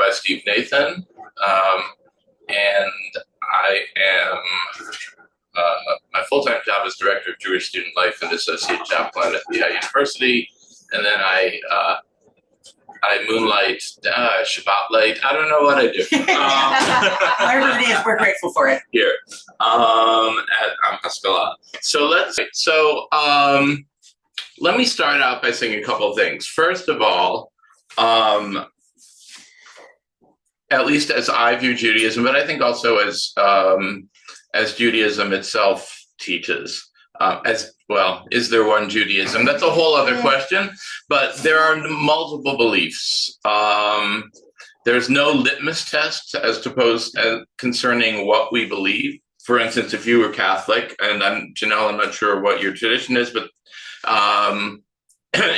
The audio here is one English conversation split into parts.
Rabbi Steve Nathan, and I am my full-time job is Director of Jewish Student Life and Associate Chaplain at the University, and then I moonlight, Shabbat light. I don't know what I do. Whatever it is, we're grateful for it. Here, at Haskalah. Let me start out by saying a couple of things. First of all, at least as I view Judaism, but I think also as Judaism itself teaches. As well, is there one Judaism? That's a whole other question, but there are multiple beliefs. There's no litmus test concerning what we believe. For instance, if you were Catholic, and Janelle, I'm not sure what your tradition is, but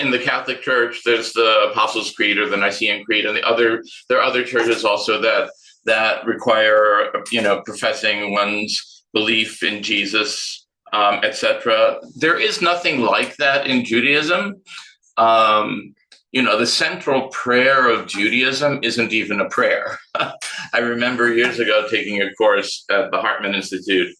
in the Catholic Church, there's the Apostles' Creed or the Nicene Creed, and there are other churches also that require, professing one's belief in Jesus, etc. There is nothing like that in Judaism. The central prayer of Judaism isn't even a prayer. I remember years ago taking a course at the Hartman Institute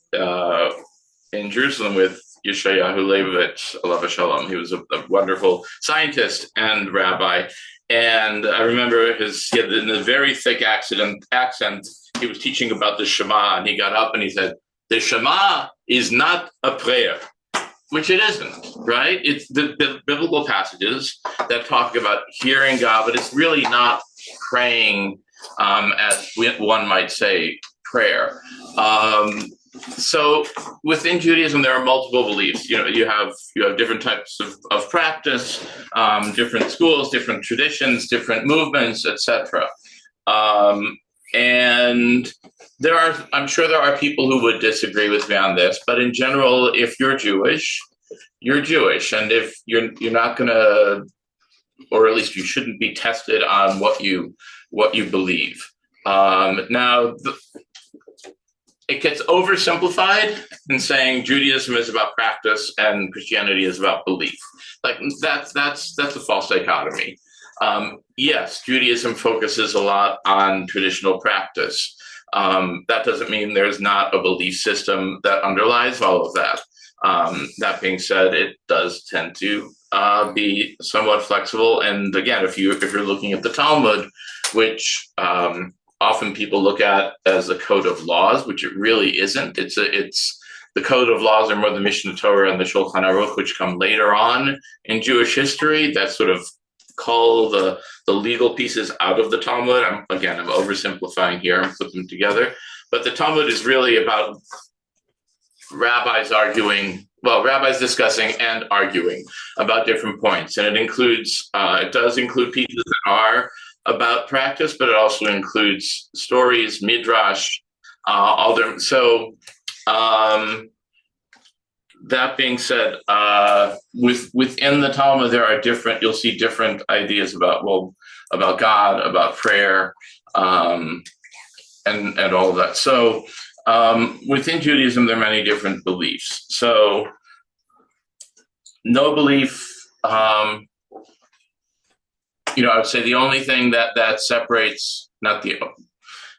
in Jerusalem with Yeshayahu Leibovitz, alav shalom. He was a wonderful scientist and rabbi. And I remember he had in a very thick accent, he was teaching about the Shema, and he got up and he said, the Shema is not a prayer, which it isn't, right? It's the biblical passages that talk about hearing God, but it's really not praying as one might say prayer. So within Judaism, there are multiple beliefs. You have different types of practice, different schools, different traditions, different movements, etc. And I'm sure there are people who would disagree with me on this, but in general, if you're Jewish, you're Jewish, and if you're not going to, or at least you shouldn't be tested on what you believe. Now, it gets oversimplified in saying Judaism is about practice and Christianity is about belief. Like that's a false dichotomy. Yes, Judaism focuses a lot on traditional practice. That doesn't mean there's not a belief system that underlies all of that. That being said, it does tend to be somewhat flexible. And again, if you're looking at the Talmud, which often people look at as a code of laws, which it really isn't. It's the code of laws are more the Mishnah Torah and the Shulchan Aruch, which come later on in Jewish history, that sort of cull the legal pieces out of the Talmud. I'm oversimplifying here and put them together. But the Talmud is really about rabbis discussing and arguing about different points. And it does include pieces that are about practice, but it also includes stories, midrash, all different. So that being said, within the Talmud, you'll see different ideas about God, about prayer, and all of that. So within Judaism, there are many different beliefs. So no belief, I would say the only thing that separates, not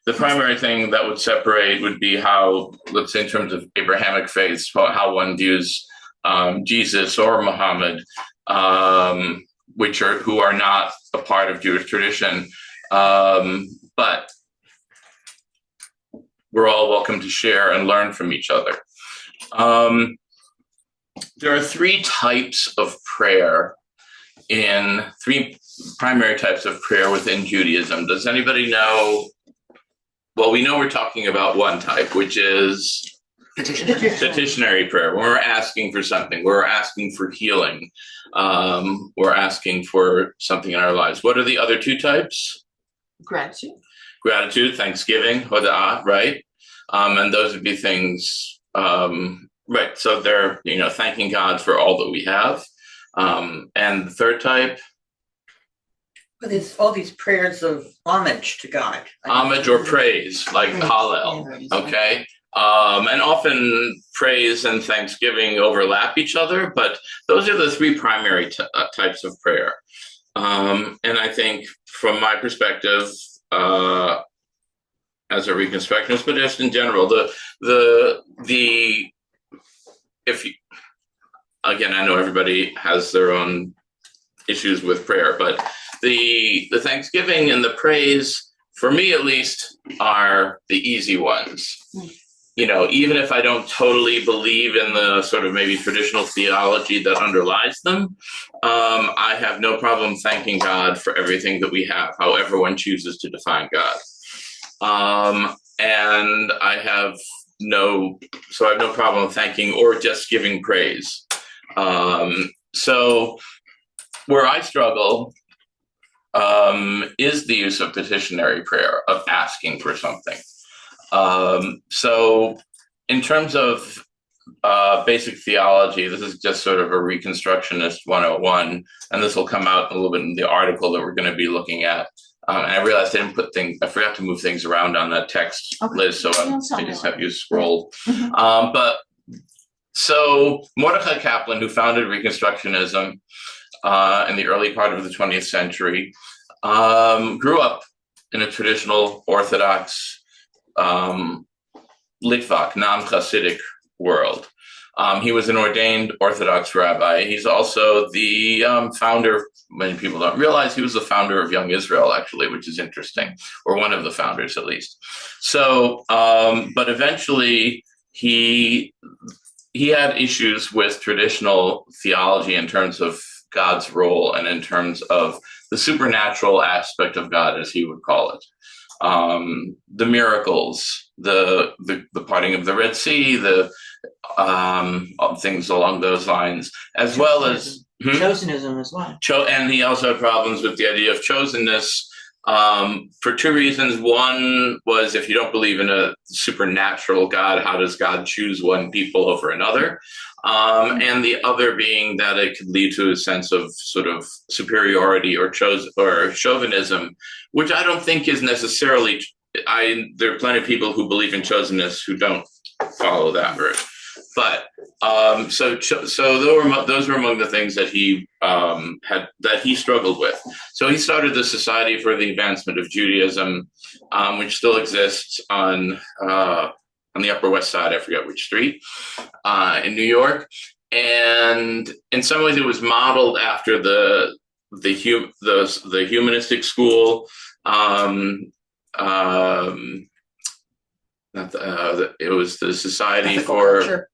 the primary thing that would separate would be how, let's say in terms of Abrahamic faiths, how one views Jesus or Muhammad, who are not a part of Jewish tradition. But we're all welcome to share and learn from each other. There are three primary types of prayer within Judaism. Does anybody know? Well, we know we're talking about one type, which is petitionary prayer. When we're asking for something, we're asking for healing, we're asking for something in our lives. What are the other two types? Gratitude, thanksgiving, hoda'ah, right? And those would be things, right? So they're, thanking God for all that we have. And the third type? Well, there's all these prayers of homage to God. Homage or praise, like Hallel, okay? And often praise and thanksgiving overlap each other, but those are the three primary types of prayer. And I think from my perspective, as a Reconstructionist, but just in general, if you, again, I know everybody has their own issues with prayer, but the thanksgiving and the praise, for me at least, are the easy ones. You know, even if I don't totally believe in the sort of maybe traditional theology that underlies them, I have no problem thanking God for everything that we have, however one chooses to define God. And I have no problem thanking or just giving praise. So where I struggle is the use of petitionary prayer, of asking for something. So in terms of basic theology, this is just sort of a Reconstructionist 101, and this will come out a little bit in the article that we're going to be looking at. And I realized I forgot to move things around on that text, okay, Liz, so I just have you scroll. But so Mordecai Kaplan, who founded Reconstructionism in the early part of the 20th century, grew up in a traditional Orthodox Litvak, non-Hasidic world. He was an ordained Orthodox rabbi. He's also the founder, many people don't realize, he was the founder of Young Israel, actually, which is interesting, or one of the founders at least. So, but eventually he had issues with traditional theology in terms of God's role and in terms of the supernatural aspect of God, as he would call it. The miracles, the parting of the Red Sea, the things along those lines, as well as chosenism as well. And he also had problems with the idea of chosenness for two reasons. One was, if you don't believe in a supernatural God, how does God choose one people over another? And the other being that it could lead to a sense of sort of superiority or chauvinism, which I don't think is necessarily. There are plenty of people who believe in chosenness who don't follow that route. But so those were among the things that he struggled with. So he started the Society for the Advancement of Judaism, which still exists on the Upper West Side. I forget which street in New York. And in some ways, it was modeled after the humanistic school. It was the Society for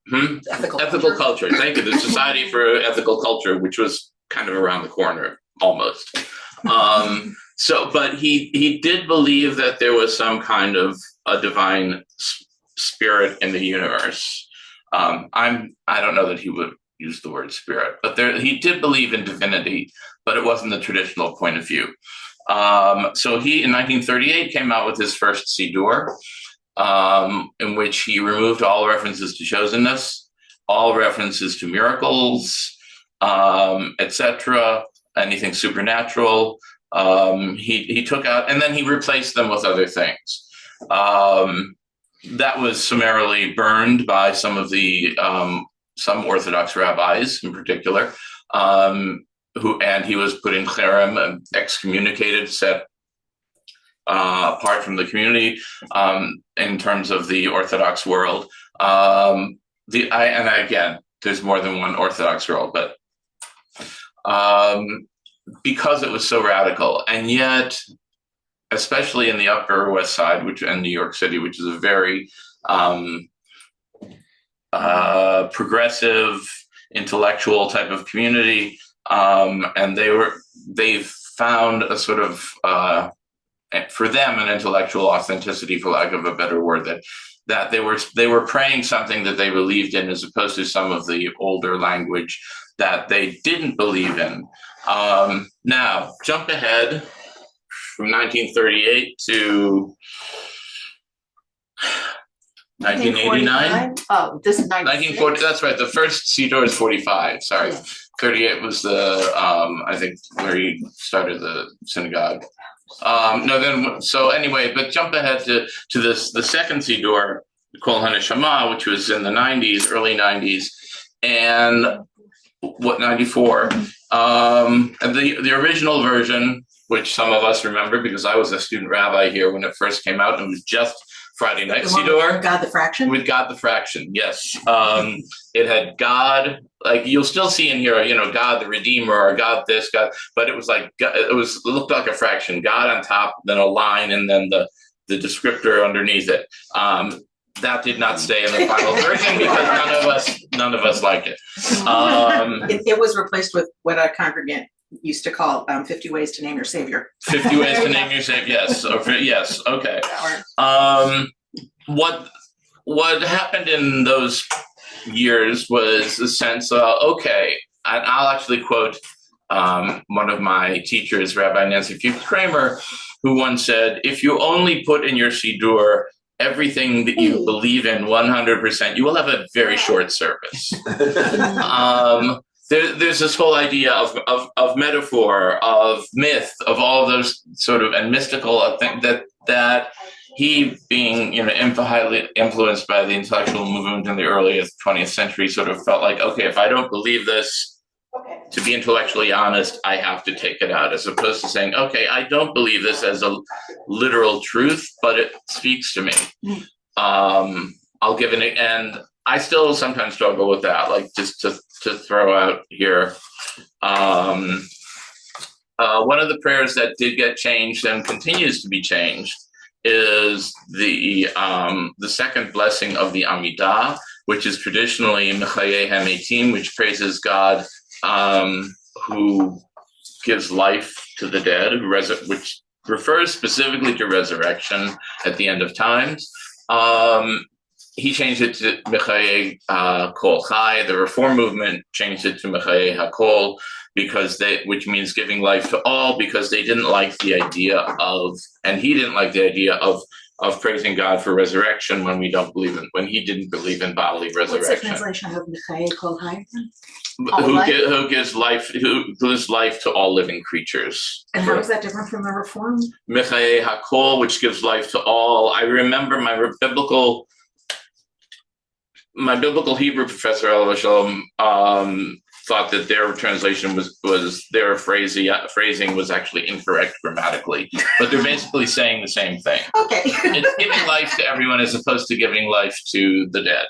Ethical Culture. Thank you. The Society for Ethical Culture, which was kind of around the corner, almost. But he did believe that there was some kind of a divine spirit in the universe. I don't know that he would use the word spirit, but he did believe in divinity, but it wasn't the traditional point of view. So he, in 1938, came out with his first Siddur, in which he removed all references to chosenness, all references to miracles, etc., anything supernatural. He took out, and then he replaced them with other things. That was summarily burned by some of the some Orthodox rabbis in particular, and he was put in cherem, excommunicated, set apart from the community in terms of the Orthodox world. And again, there's more than one Orthodox world, but because it was so radical, and yet, especially in the Upper West Side, and New York City, which is a very progressive, intellectual type of community, and they found a sort of for them an intellectual authenticity, for lack of a better word, that they were praying something that they believed in, as opposed to some of the older language that they didn't believe in. Now, jump ahead from 1938 to 1989. Oh, this is 1940. That's right. The first Siddur is 45. Sorry, 38 was the I think where he started the synagogue. But jump ahead to the second Siddur, Kol HaNeshama, which was in the 90s, early 90s, and 94. And the original version which some of us remember because I was a student rabbi here when it first came out, and it was just Friday night Siddur. God the fraction? With God the fraction, yes. It had God, like you'll still see in here, God the Redeemer or God this, God, but it was like, it looked like a fraction, God on top, then a line, and then the descriptor underneath it. That did not stay in the final version because none of us like it. It was replaced with what a congregant used to call 50 ways to name your savior. 50 ways to name your savior. Yes. Okay. Yes. Okay. What happened in those years was a sense of, okay, and I'll actually quote one of my teachers, Rabbi Nancy Kramer, who once said, if you only put in your Siddur everything that you believe in 100%, you will have a very short service. There's this whole idea of metaphor, of myth, of all those sort of, and mystical, I think that he, being highly influenced by the intellectual movement in the early 20th century, sort of felt like, okay, if I don't believe this, to be intellectually honest, I have to take it out, as opposed to saying, okay, I don't believe this as a literal truth, but it speaks to me. I'll give it, and I still sometimes struggle with that, like just to throw out here. One of the prayers that did get changed and continues to be changed is the second blessing of the Amidah, which is traditionally Mechayeh HaMetim, which praises God who gives life to the dead, which refers specifically to resurrection at the end of times. He changed it to Mechayeh Kol Chai. The Reform movement changed it to Mechayeh HaKol, which means giving life to all, because they didn't like the idea of, and he didn't like the idea of praising God for resurrection when he didn't believe in bodily resurrection. What's the translation of Mechayeh Kol Chai? Who gives life to all living creatures. And how is that different from the Reform? Mechayeh HaKol, which gives life to all. I remember my biblical Hebrew professor, Alav Shalom, thought that their translation was their phrasing was actually incorrect grammatically, but they're basically saying the same thing. Okay. It's giving life to everyone as opposed to giving life to the dead.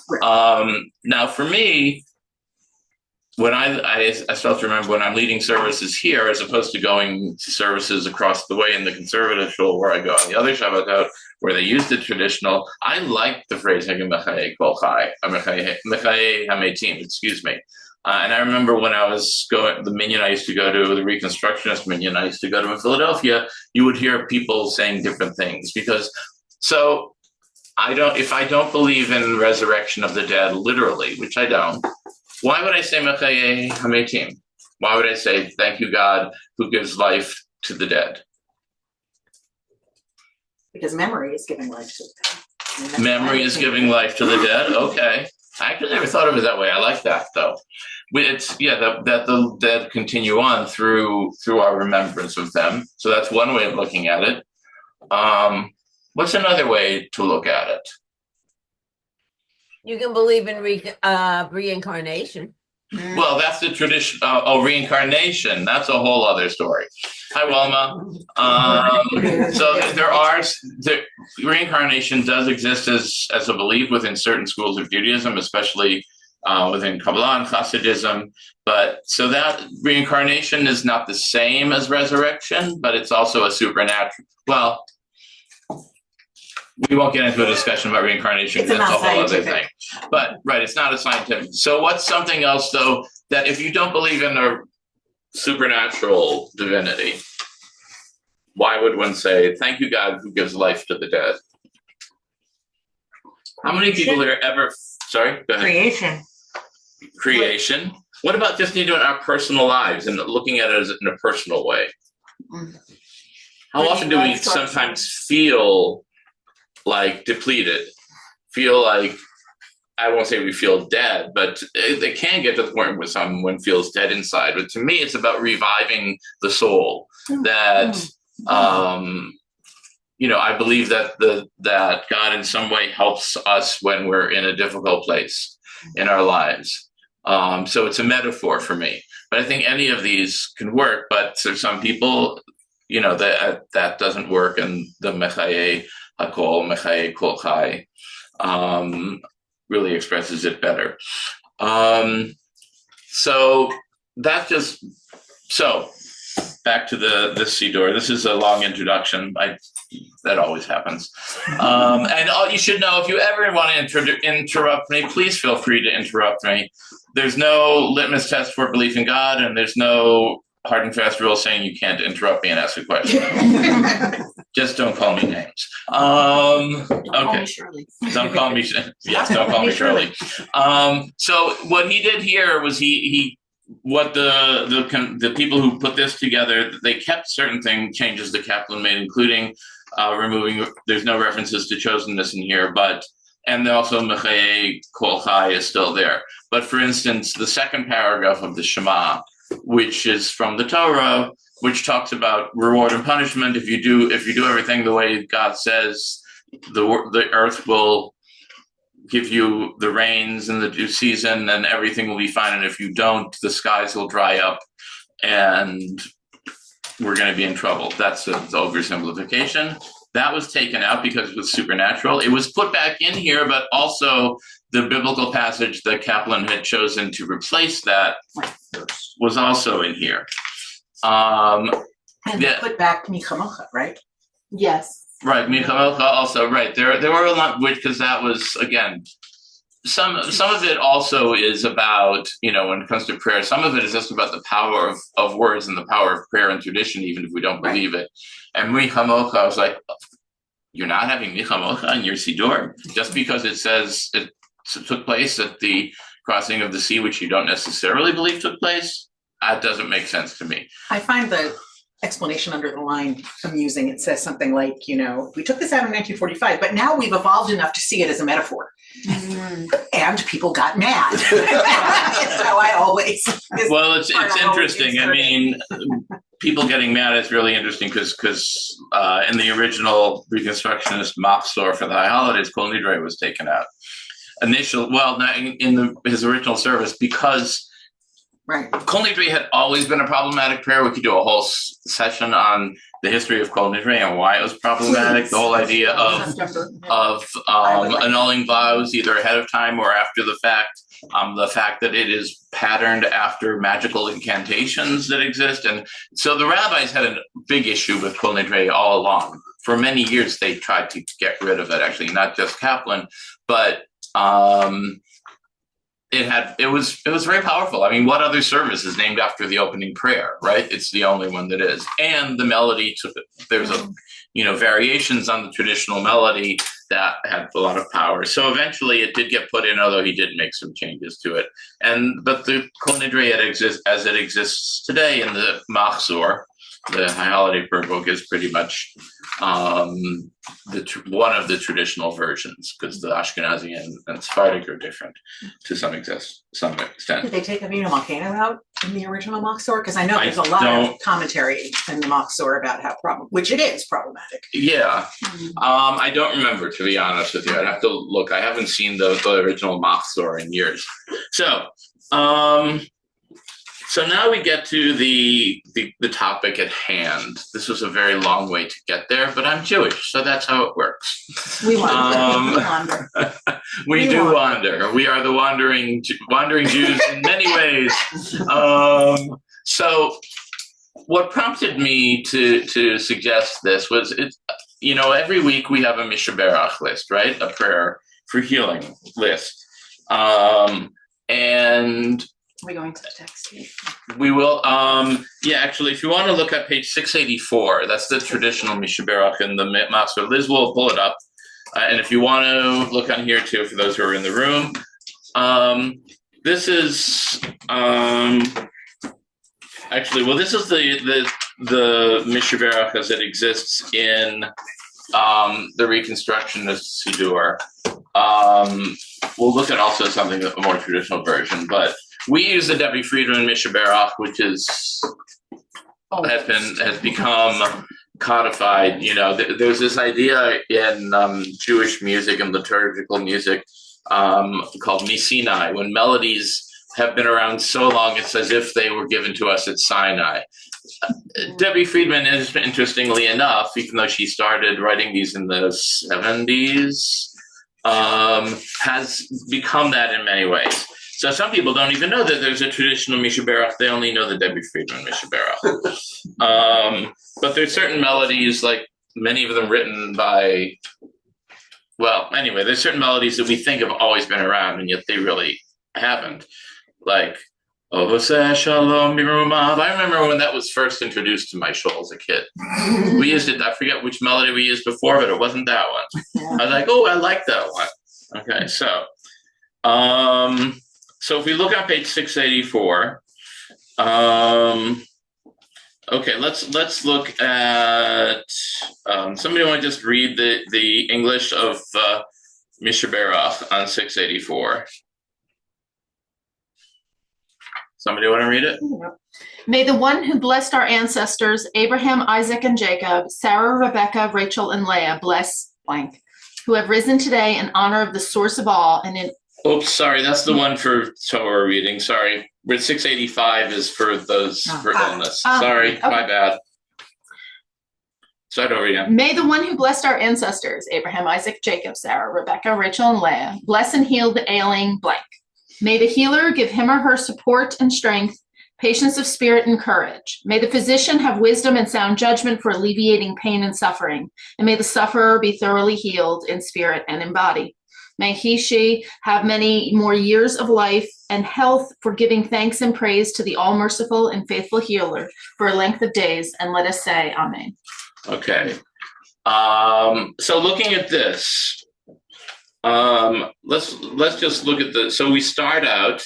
Right. Now, for me, when I still have to remember when I'm leading services here, as opposed to going to services across the way in the conservative shul where I go on the other Shabbatot, where they use the traditional, I like the phrasing of Mechayeh Kol Chai, Mechayeh HaMetim, excuse me. And I remember when I was the minyan I used to go to, the Reconstructionist minyan I used to go to in Philadelphia, you would hear people saying different things if I don't believe in resurrection of the dead literally, which I don't, why would I say Mechayeh HaMetim? Why would I say, thank you, God, who gives life to the dead? Because memory is giving life to the dead. Memory is giving life to the dead? Okay. I actually never thought of it that way. I like that, though. It's, that the dead continue on through our remembrance of them. So that's one way of looking at it. What's another way to look at it? You can believe in reincarnation. Well, that's the tradition. Reincarnation. That's a whole other story. Hi, Wilma. So reincarnation does exist as a belief within certain schools of Judaism, especially within Kabbalah and Hasidism. But so that reincarnation is not the same as resurrection, but it's also a supernatural. Well, we won't get into a discussion about reincarnation. That's a whole other thing. But right, it's not a scientific. So what's something else, though, that if you don't believe in a supernatural divinity, why would one say, thank you, God, who gives life to the dead? How many people here ever, sorry, go ahead. Creation. What about just doing our personal lives and looking at it in a personal way? How often do we sometimes feel like depleted, feel like, I won't say we feel dead, but they can get to the point where someone feels dead inside. But to me, it's about reviving the soul. That, I believe that God in some way helps us when we're in a difficult place in our lives. So it's a metaphor for me. But I think any of these can work. But for some people, that doesn't work, and the Mechaye Hakol, Mechaye Kol Chai really expresses it better. So back to the Siddur. This is a long introduction. That always happens. And you should know, if you ever want to interrupt me, please feel free to interrupt me. There's no litmus test for belief in God, and there's no hard and fast rule saying you can't interrupt me and ask a question. Just don't call me names. Don't call Okay. me Shirley. Don't call me. Yes, don't call me Shirley. So what he did here was what the people who put this together, they kept certain changes the Kaplan made, including removing. There's no references to chosenness in here, and also Mechaye Kol Chai is still there. But for instance, the second paragraph of the Shema, which is from the Torah, which talks about reward and punishment. If you do everything the way God says, the earth will give you the rains in the due season, and everything will be fine. And if you don't, the skies will dry up, and we're going to be in trouble. That's the oversimplification. That was taken out because it was supernatural. It was put back in here, but also the biblical passage that Kaplan had chosen to replace that was also in here. And put back Michamocha, right? Yes. Right, Michamocha also, right. There were a lot, because that was, again, some of it also is about, when it comes to prayer, some of it is just about the power of words and the power of prayer and tradition, even if we don't believe it. And Michamocha, I was like, you're not having Michamocha in your Siddur? Just because it says it took place at the crossing of the sea, which you don't necessarily believe took place? That doesn't make sense to me. I find the explanation under the line amusing. It says something like, we took this out in 1945, but now we've evolved enough to see it as a metaphor. And people got mad. That's how I always. Well, it's interesting. I mean, people getting mad is really interesting because in the original Reconstructionist Machzor for the High Holidays, Kol Nidre was taken out. His original service, because Kol Nidre had always been a problematic prayer. We could do a whole session on the history of Kol Nidre and why it was problematic. The whole idea of annulling vows either ahead of time or after the fact. The fact that it is patterned after magical incantations that exist. And so the rabbis had a big issue with Kol Nidre all along. For many years, they tried to get rid of it, actually, not just Kaplan, but it was very powerful. I mean, what other service is named after the opening prayer, right? It's the only one that is. And the melody there's variations on the traditional melody that had a lot of power. So eventually it did get put in, although he did make some changes to it. But the Kol Nidre as it exists today in the Machzor, the High Holiday Prayer Book, is pretty much one of the traditional versions, because the Ashkenazi and Sephardic are different to some extent. Did they take Avinu Malkeinu out in the original Machzor? Because I know there's a lot of commentary in the Machzor about which it is problematic. Yeah. I don't remember, to be honest with you. I'd have to look. I haven't seen the original Machzor in years. So now we get to the topic at hand. This was a very long way to get there, but I'm Jewish, so that's how it works. We wander. We do wander. We are the wandering Jews in many ways. So what prompted me to suggest this was, every week we have a Mishaberach list, right? A prayer for healing list. And Are we going to the text? we will, actually, if you want to look at page 684, that's the traditional Mishaberach in the Machzor. Liz will pull it up. And if you want to look on here too, for those who are in the room, this is, this is the Mishaberach as it exists in the Reconstructionist Siddur. We'll look at also something, a more traditional version, but we use the Debbie Friedman Mishaberach, which has become codified. There's this idea in Jewish music and liturgical music called Misinai, when melodies have been around so long, it's as if they were given to us at Sinai. Debbie Friedman is, interestingly enough, even though she started writing these in the 70s, has become that in many ways. So some people don't even know that there's a traditional Misha Berach. They only know the Debbie Friedman Misha Berach. But there's certain melodies, like many of them written by, well, anyway, there's certain melodies that we think have always been around, and yet they really haven't. Like, Oh, Shalom Birumav. I remember when that was first introduced to my shul as a kid. We used it, I forget which melody we used before, but it wasn't that one. Yeah. I was like, oh, I like that one. Okay, so if we look on page 684, okay, let's look at somebody want to just read the English of Misha Berach on 684. Somebody want to read it? May the one who blessed our ancestors, Abraham, Isaac, and Jacob, Sarah, Rebecca, Rachel, and Leah, bless blank, who have risen today in honor of the source of all and in. Oops, sorry, that's the one for Torah reading. Sorry, 685 is for those for illness. Sorry, okay. My bad. Start over again. May the one who blessed our ancestors, Abraham, Isaac, Jacob, Sarah, Rebecca, Rachel, and Leah, bless and heal the ailing blank. May the healer give him or her support and strength, patience of spirit and courage. May the physician have wisdom and sound judgment for alleviating pain and suffering. And may the sufferer be thoroughly healed in spirit and in body. May she have many more years of life and health for giving thanks and praise to the all-merciful and faithful healer for a length of days. And let us say amen. Okay. So looking at this, let's just look at the. So we start out,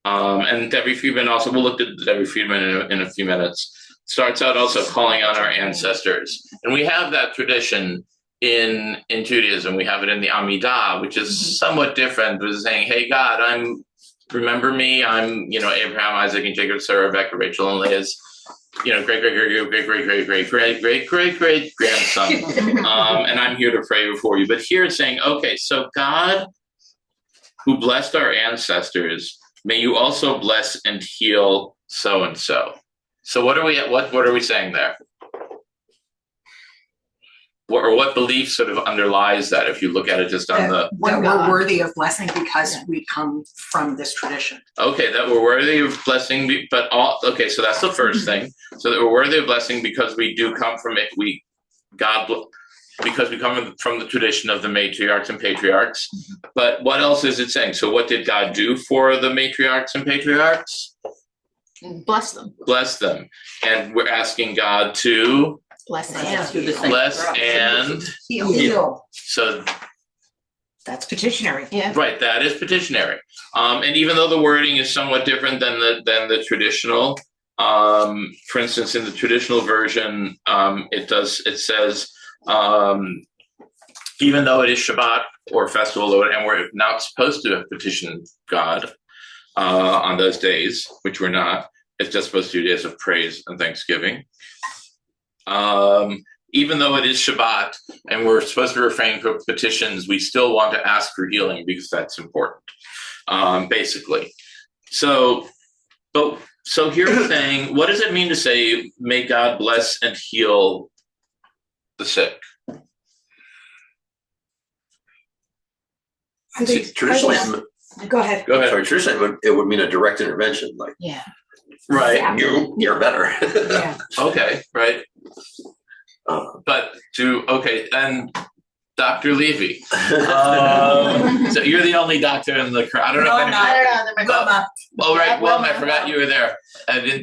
and Debbie Friedman also. We'll look at Debbie Friedman in a few minutes. Starts out also calling on our ancestors, and we have that tradition in Judaism. We have it in the Amidah, which is somewhat different. It was saying, "Hey God, remember me. I'm Abraham, Isaac, and Jacob, Sarah, Rebecca, Rachel, and Leah's." Great grandson, and I'm here to pray before you. But here it's saying, okay, so God, who blessed our ancestors, may you also bless and heal so and so. So what are we saying there? What belief sort of underlies that? If you look at it just on the We're worthy of blessing because we come from this tradition. Okay, that we're worthy of blessing, so that's the first thing. So that we're worthy of blessing because we do come from it. Because we come from the tradition of the matriarchs and patriarchs. But what else is it saying? So what did God do for the matriarchs and patriarchs? Bless them. Bless them. And we're asking God to Bless and Heal. So That's petitionary. Yeah. right, that is petitionary. And even though the wording is somewhat different than the traditional, for instance, in the traditional version, it says, even though it is Shabbat or festival, and we're not supposed to petition God on those days, which we're not. It's just supposed to be days of praise and thanksgiving. Even though it is Shabbat and we're supposed to refrain from petitions, we still want to ask for healing because that's important, basically. So here we're saying, what does it mean to say, may God bless and heal the sick? I think traditionally, Go ahead. Go ahead. sorry, traditionally it would mean a direct intervention, like Yeah. Right. Yeah. you're better. Yeah. Okay. Right. But and Dr. Levy. So you're the only doctor in the crowd. I don't know if anyone. Oh, right. Well, I forgot you were there.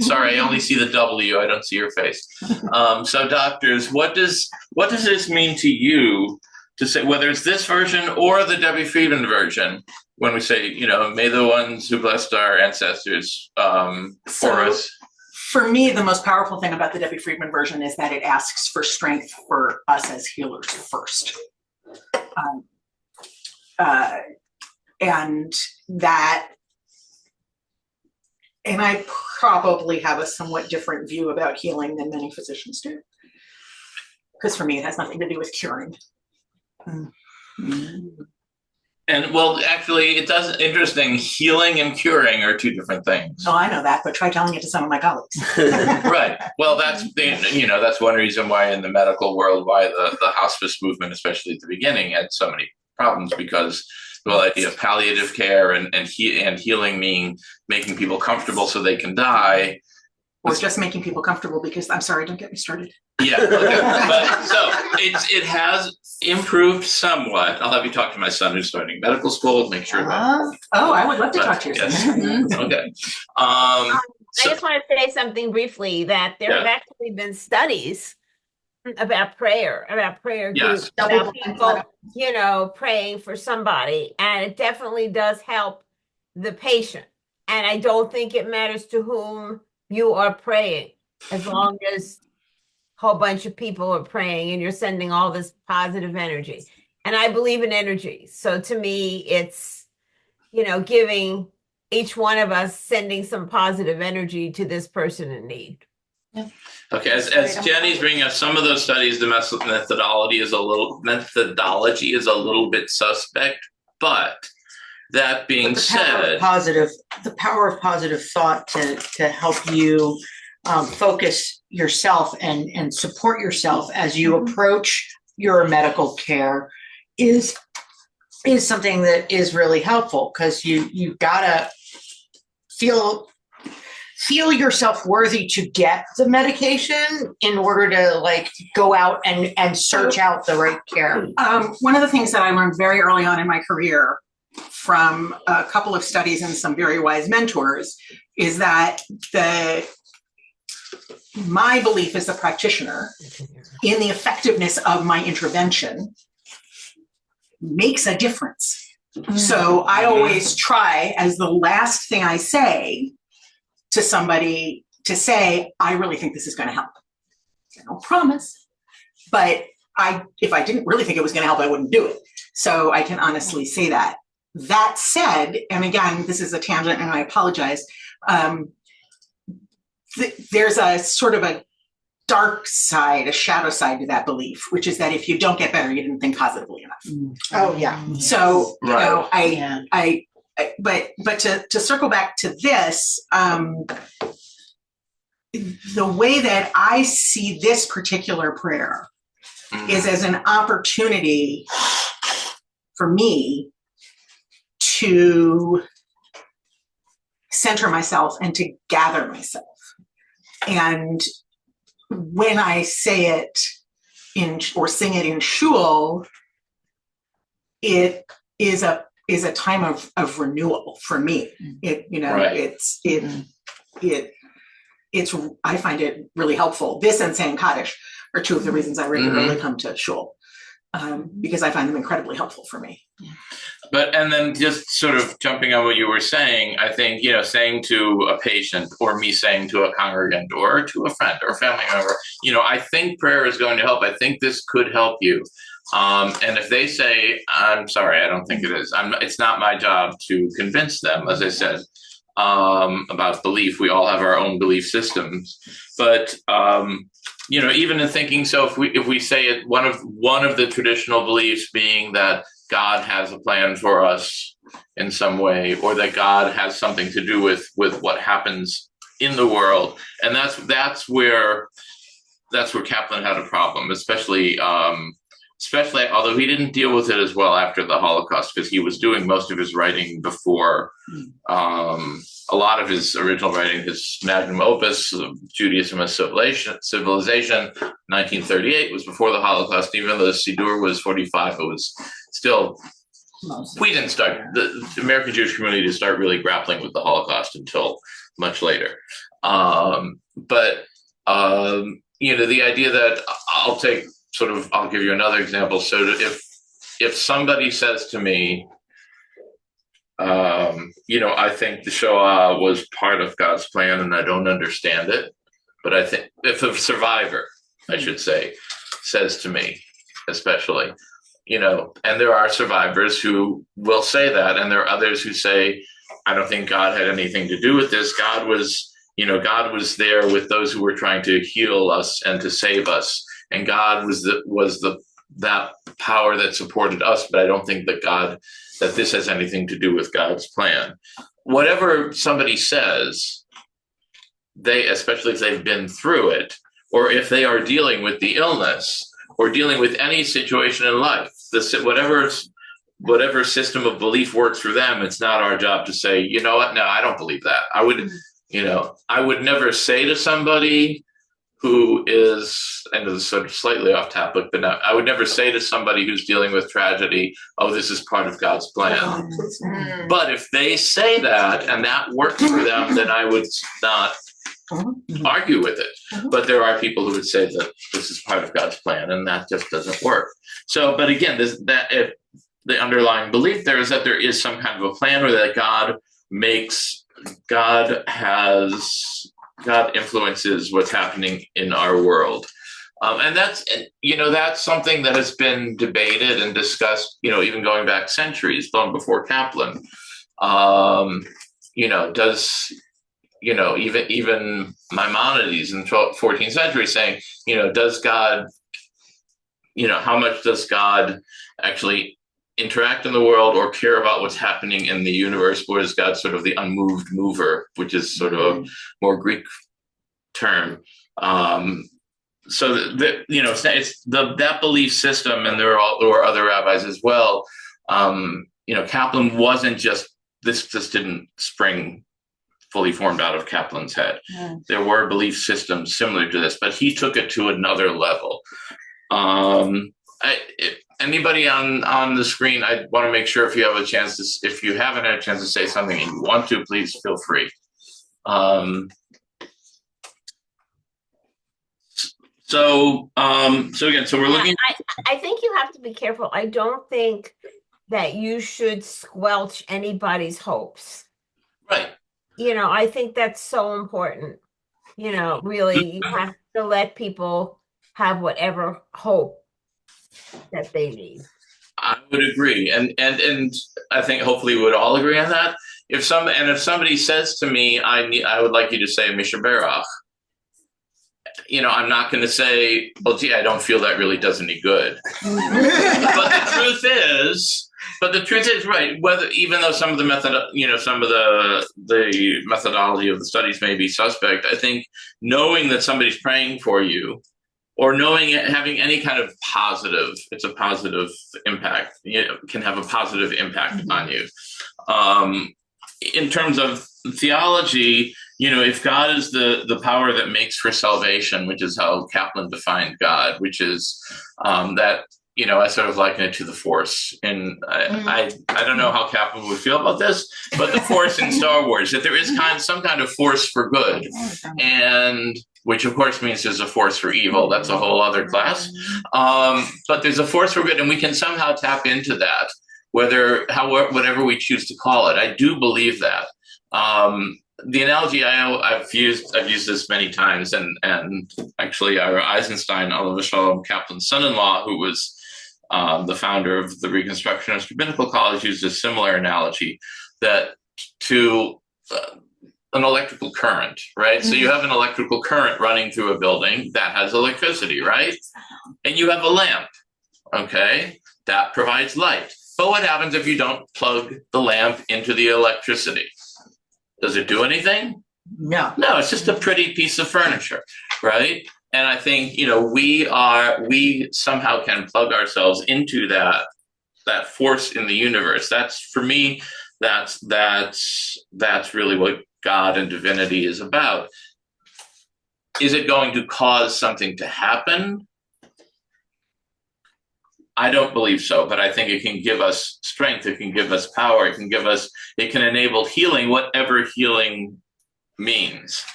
Sorry, I only see the W. I don't see your face. So doctors, what does this mean to you to say, whether it's this version or the Debbie Friedman version, when we say, may the ones who blessed our ancestors for us? For me, the most powerful thing about the Debbie Friedman version is that it asks for strength for us as healers first. And I probably have a somewhat different view about healing than many physicians do. Because for me, it has nothing to do with curing. And well, actually, it does interesting. Healing and curing are two different things. Oh, I know that, but try telling it to some of my colleagues. Right. Well, that's one reason why in the medical world, why the hospice movement, especially at the beginning, had so many problems, because the whole idea of palliative care and healing meaning making people comfortable so they can die. Or just making people comfortable because, I'm sorry, don't get me started. Yeah. Okay. But, so it has improved somewhat. I'll have you talk to my son who's starting medical school, make sure that. Oh, I would love to talk to your Yes. son. Okay. I So- just want to say something briefly that there have actually been studies about prayer Yes. groups, about people, praying for somebody, and it definitely does help the patient. And I don't think it matters to whom you are praying, as long as a whole bunch of people are praying and you're sending all this positive energy. And I believe in energy. So to me, it's, giving each one of us, sending some positive energy to this person in need. Okay, as Jenny's bringing up some of those studies, the methodology is a little bit suspect, but that being said, The power of positive thought to help you focus yourself and support yourself as you approach your medical care is something that is really helpful, because you gotta feel yourself worthy to get the medication in order to go out and search out the right care. One of the things that I learned very early on in my career from a couple of studies and some very wise mentors is that my belief as a practitioner in the effectiveness of my intervention makes a difference. So I always try, as the last thing I say to somebody, to say, I really think this is going to help. I don't promise, but if I didn't really think it was going to help, I wouldn't do it. So I can honestly say that. That said, and again, this is a tangent and I apologize, there's a sort of a dark side, a shadow side to that belief, which is that if you don't get better, you didn't think positively enough. Oh yeah. So, Right. but to circle back to this, the way that I see this particular prayer is as an opportunity for me to center myself and to gather myself. And when I say it or sing it in shul, it is a time of renewal for me. Right. It's I find it really helpful. This and saying Kaddish are two of the reasons I regularly come to shul, because I find them incredibly helpful for me. and then just sort of jumping on what you were saying, I think, saying to a patient or me saying to a congregant or to a friend or family member, I think prayer is going to help. I think this could help you. And if they say, I'm sorry, I don't think it is. It's not my job to convince them, as I said, about belief. We all have our own belief systems. But, even in thinking, so if we say it, one of the traditional beliefs being that God has a plan for us in some way, or that God has something to do with what happens in the world. And that's where Kaplan had a problem, especially although he didn't deal with it as well after the Holocaust, because he was doing most of his writing before. A lot of his original writing, his magnum opus, Judaism as Civilization, 1938, was before the Holocaust. Even though the Siddur was 45, it was still, we didn't start, the American Jewish community didn't start really grappling with the Holocaust until much later. The idea that I'll give you another example. So if somebody says to me, I think the Shoah was part of God's plan and I don't understand it, but I think if a survivor, I should say, says to me, especially, and there are survivors who will say that, and there are others who say, I don't think God had anything to do with this. God was there with those who were trying to heal us and to save us. And God was the that power that supported us, but I don't think that this has anything to do with God's plan. Whatever somebody says, especially if they've been through it, or if they are dealing with the illness, or dealing with any situation in life, whatever system of belief works for them, it's not our job to say, you know what, no, I don't believe that. I would never say to somebody who is, and this is sort of slightly off topic, but no, I would never say to somebody who's dealing with tragedy, oh, this is part of God's plan. But if they say that and that works for them, then I would not argue with it. But there are people who would say that this is part of God's plan, and that just doesn't work. So, but again, the underlying belief there is that there is some kind of a plan, or that God influences what's happening in our world. And that's something that has been debated and discussed, even going back centuries, long before Kaplan. Even Maimonides in the 14th century saying, does God, how much does God actually interact in the world or care about what's happening in the universe? Or is God sort of the unmoved mover, which is sort of a more Greek term? So it's that belief system, and there were other rabbis as well. Kaplan wasn't just this didn't spring fully formed out of Kaplan's head. Yeah. There were belief systems similar to this, but he took it to another level. Anybody on the screen, I want to make sure if you haven't had a chance to say something and you want to, please feel free. So we're looking. I think you have to be careful. I don't think that you should squelch anybody's hopes. Right. I think that's so important. Really, you have to let people have whatever hope that they need. I would agree, and I think hopefully we would all agree on that. If somebody says to me, I would like you to say Misha Berach, I'm not going to say, well, gee, I don't feel that really does any good. But the truth is, right. Even though some of the the methodology of the studies may be suspect, I think knowing that somebody's praying for you, or knowing it, having any kind of positive, it's a positive impact, can have a positive impact on you. In terms of theology, if God is the power that makes for salvation, which is how Kaplan defined God, which is that, I sort of liken it to the Force. And I don't know how Kaplan would feel about this, but the Force in Star Wars, that there is some kind of force for good, and which of course means there's a force for evil. That's a whole other class. But there's a force for good, and we can somehow tap into that, whatever we choose to call it. I do believe that. The analogy I've used this many times, and actually Ira Eisenstein, Olav Shalom Kaplan's son-in-law, who was the founder of the Reconstructionist Rabbinical College, used a similar analogy that to an electrical current, right? Mm-hmm. So you have an electrical current running through a building that has electricity, right? And you have a lamp, okay? That provides light. But what happens if you don't plug the lamp into the electricity? Does it do anything? No. No, it's just a pretty piece of furniture, right? And I think, we somehow can plug ourselves into that force in the universe. That's, for me, that's really what God and divinity is about. Is it going to cause something to happen? I don't believe so, but I think it can give us strength. It can give us power. It can enable healing, whatever healing means.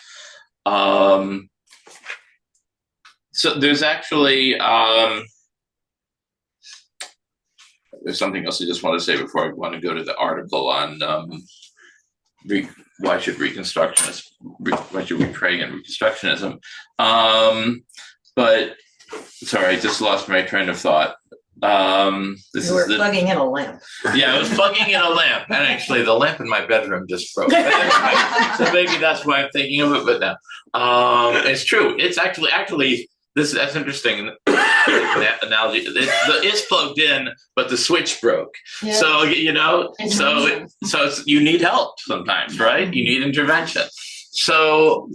So there's actually, there's something else I just want to say before I want to go to the article on why should we pray in Reconstructionism? But sorry, I just lost my train of thought. You were plugging in a lamp. Yeah, I was plugging in a lamp, and actually the lamp in my bedroom just broke. So maybe that's why I'm thinking of it, but no. It's true. It's actually that's interesting. analogy. The is plugged in, but the switch broke. Yeah. So you need help sometimes, right? You need intervention. So,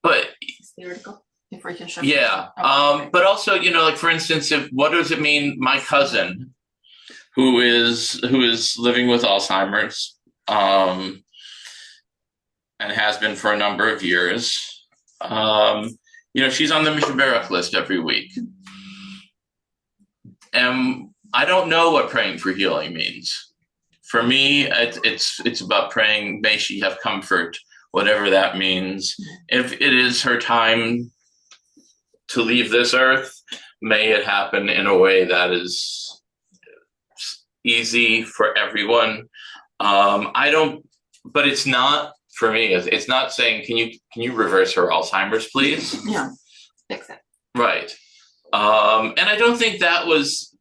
but It's theoretical. If we can show. yeah, but also, like for instance, what does it mean? My cousin, who is living with Alzheimer's, and has been for a number of years. She's on the Mishaberach list every week. And I don't know what praying for healing means. For me, it's about praying, may she have comfort, whatever that means. If it is her time to leave this earth, may it happen in a way that is easy for everyone. But it's not, for me, it's not saying, can you reverse her Alzheimer's, please? Yeah, fix it. Right. And I don't think that was,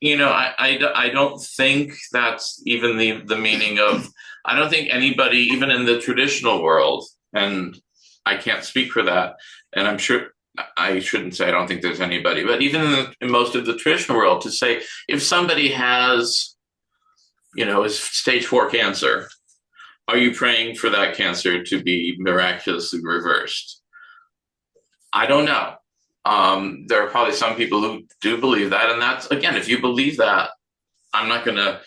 I don't think that's even the meaning of, I don't think anybody, even in the traditional world, and I can't speak for that, and I'm sure I shouldn't say I don't think there's anybody, but even in most of the traditional world, to say if somebody has, is stage 4 cancer, are you praying for that cancer to be miraculously reversed? I don't know. There are probably some people who do believe that. And that's, again, if you believe that, I'm not going to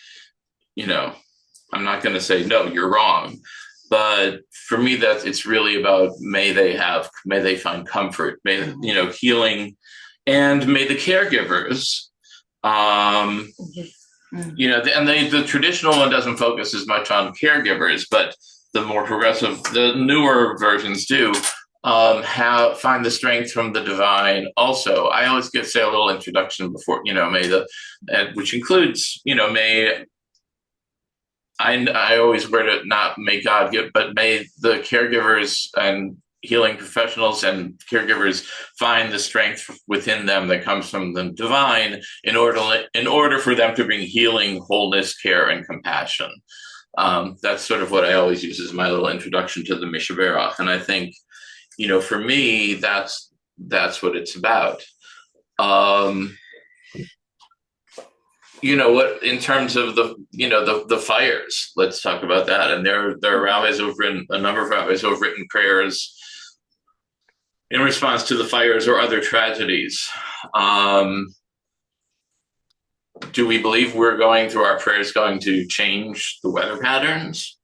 say, no, you're wrong. But for me, it's really about, may they find comfort, may, healing, and may the caregivers, and the traditional one doesn't focus as much on caregivers, but the more progressive, the newer versions do find the strength from the divine. Also, I always say a little introduction before, which includes, may. I always word it not may God give, but may the caregivers and healing professionals and caregivers find the strength within them that comes from the divine in order for them to bring healing, wholeness, care, and compassion. That's sort of what I always use as my little introduction to the Mishaberach. And I think, for me, that's what it's about. What in terms of the fires, let's talk about that. And there are rabbis a number of rabbis who have written prayers in response to the fires or other tragedies. Do we believe we're going through our prayers going to change the weather patterns?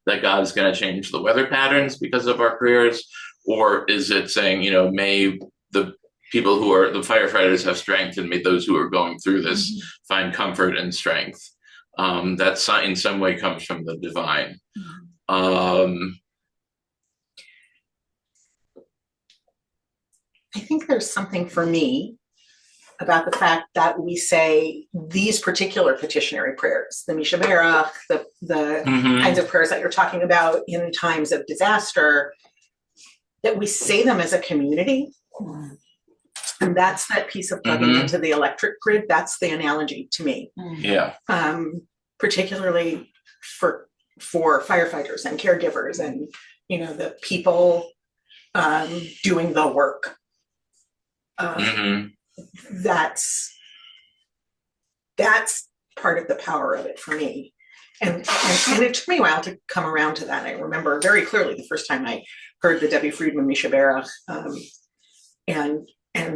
That God's going to change the weather patterns because of our prayers? Or is it saying, may the people who are the firefighters have strength, and may those who are going through this find comfort and strength? That in some way comes from the divine. I think there's something for me about the fact that we say these particular petitionary prayers, the Mishaberach, the kinds of prayers that you're talking about in times of disaster, that we say them as a community. And that's that piece of plugging into the electric grid. That's the analogy to me. Yeah. Particularly for firefighters and caregivers and, the people doing the work. That's part of the power of it for me. And it took me a while to come around to that. I remember very clearly the first time I heard the Debbie Friedman Mishaberach, and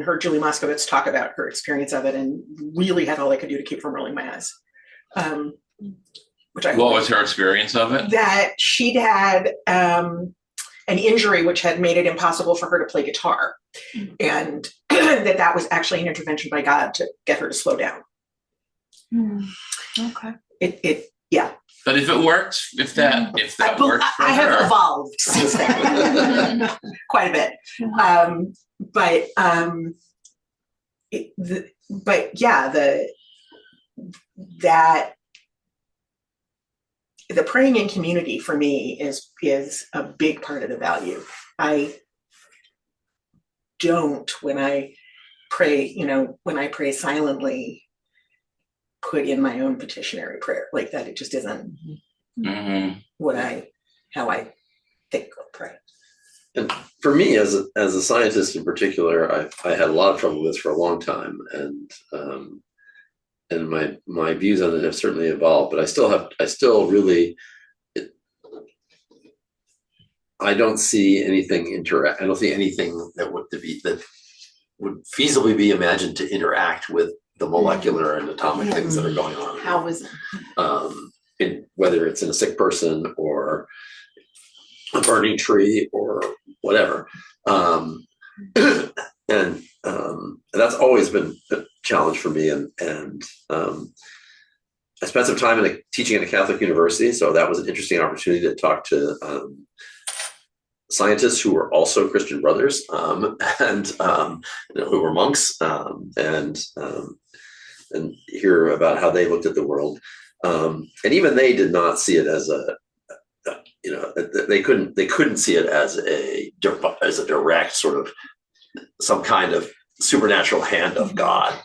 heard Julie Moskowitz talk about her experience of it, and really had all I could do to keep from rolling my eyes. What was her experience of it? That she'd had an injury which had made it impossible for her to play guitar, and that was actually an intervention by God to get her to slow down. Okay. Yeah. But if it works, if that works for I her. have evolved since then quite a bit. The praying in community for me is a big part of the value. I don't, when I pray silently, put in my own petitionary prayer like that. It just isn't how I think I'll pray. And for me, as a scientist in particular, I had a lot of trouble with this for a long time, and my views on it have certainly evolved. But I still really, I don't see anything I don't see anything that would feasibly be imagined to interact with the molecular and atomic things that are going on. How is it? Whether it's in a sick person or a burning tree or whatever. And that's always been a challenge for me. And I spent some time teaching in a Catholic university, so that was an interesting opportunity to talk to scientists who were also Christian brothers, and who were monks, and hear about how they looked at the world. And even they did not see it as they couldn't see it as a direct sort of some kind of supernatural hand of God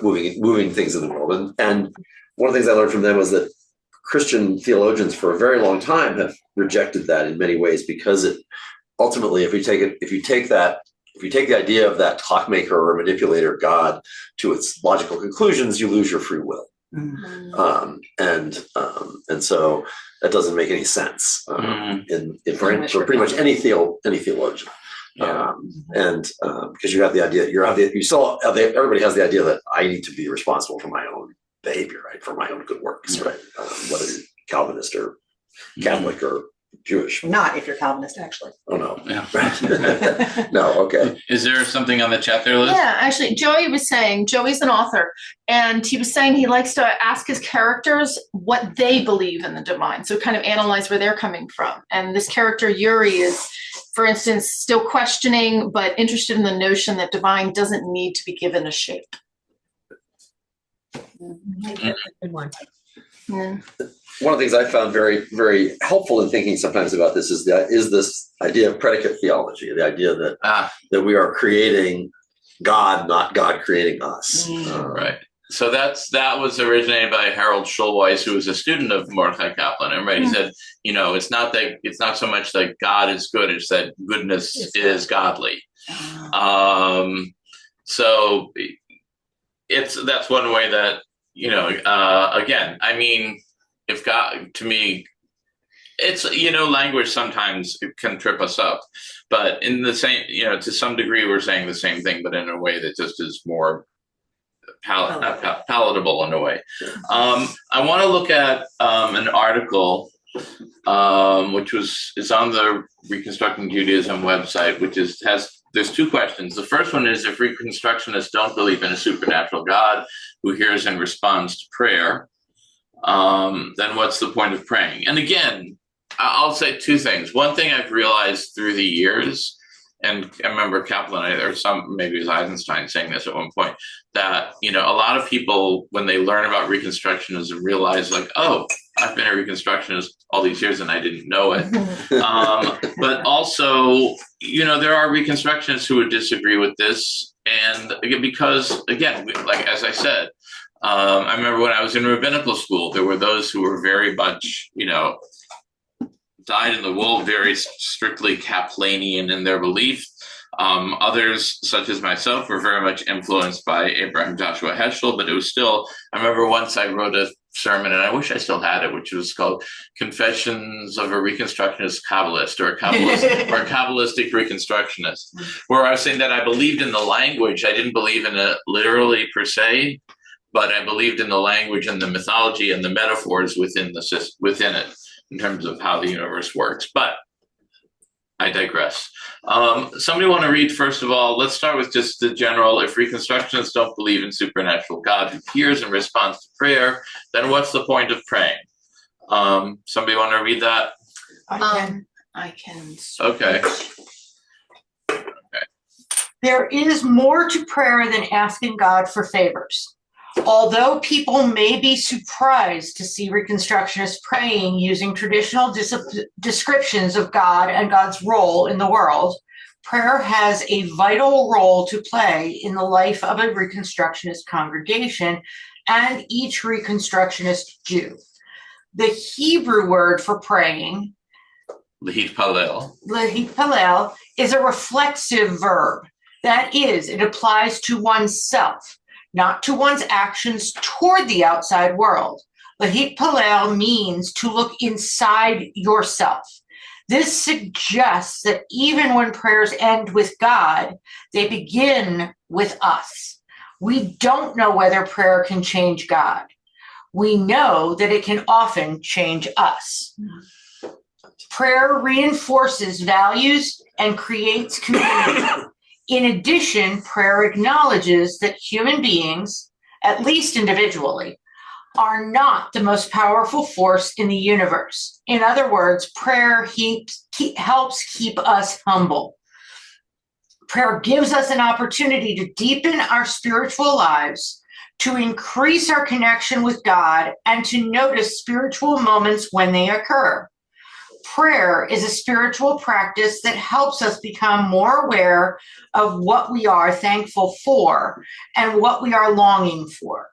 moving things in the world. And one of the things I learned from them was that Christian theologians for a very long time have rejected that in many ways, because it ultimately, if you take the idea of that clockmaker or manipulator God to its logical conclusions, you lose your free will. And so that doesn't make any sense for pretty much any theologian. And because you have the idea, everybody has the idea that I need to be responsible for my own behavior, right? For my own good works, right? Whether you're Calvinist or Catholic or Jewish. Not if you're Calvinist, actually. Oh no. Yeah. No. Okay. Is there something on the chat there, Liz? Yeah, actually, Joey's an author, and he was saying he likes to ask his characters what they believe in the divine. So kind of analyze where they're coming from. And this character, Yuri, is, for instance, still questioning, but interested in the notion that divine doesn't need to be given a shape. That's a good one. Yeah. One of the things I found very, very helpful in thinking sometimes about this is this idea of predicate theology, the idea that we are creating God, not God creating us. Right. So that was originated by Harold Schulweis, who was a student of Mordecai Kaplan. And he said, it's not so much that God is good; it's that goodness is godly. So that's one way that again, I mean. If God, to me, it's, language sometimes can trip us up, but in the same, to some degree, we're saying the same thing, but in a way that just is more palatable in a way. I want to look at an article, which is on the Reconstructing Judaism website, which there's two questions. The first one is, if Reconstructionists don't believe in a supernatural God who hears and responds to prayer, then what's the point of praying? And again, I'll say two things. One thing I've realized through the years, and I remember Kaplan, or maybe it was Eisenstein saying this at one point, that, a lot of people, when they learn about Reconstructionism, realize like, oh, I've been a Reconstructionist all these years and I didn't know it. But also, there are Reconstructionists who would disagree with this. And again, because, again, like, as I said, I remember when I was in rabbinical school, there were those who were very much, dyed in the wool, very strictly Kaplanian in their belief. Others, such as myself, were very much influenced by Abraham Joshua Heschel, but it was still, I remember once I wrote a sermon, and I wish I still had it, which was called Confessions of a Reconstructionist Kabbalist, or a Kabbalistic Reconstructionist, where I was saying that I believed in the language. I didn't believe in it literally per se, but I believed in the language and the mythology and the metaphors within it in terms of how the universe works. But I digress. Somebody want to read, first of all, let's start with just the general, if Reconstructionists don't believe in supernatural God who hears and responds to prayer, then what's the point of praying? Somebody want to read that? I can. Okay. There is more to prayer than asking God for favors. Although people may be surprised to see Reconstructionists praying using traditional descriptions of God and God's role in the world, prayer has a vital role to play in the life of a Reconstructionist congregation and each Reconstructionist Jew. The Hebrew word for praying Lahitpalel. Lahitpalel is a reflexive verb. That is, it applies to oneself, not to one's actions toward the outside world. Lahitpalel means to look inside yourself. This suggests that even when prayers end with God, they begin with us. We don't know whether prayer can change God. We know that it can often change us. Prayer reinforces values and creates community. In addition, prayer acknowledges that human beings, at least individually, are not the most powerful force in the universe. In other words, prayer helps keep us humble. Prayer gives us an opportunity to deepen our spiritual lives, to increase our connection with God, and to notice spiritual moments when they occur. Prayer is a spiritual practice that helps us become more aware of what we are thankful for and what we are longing for.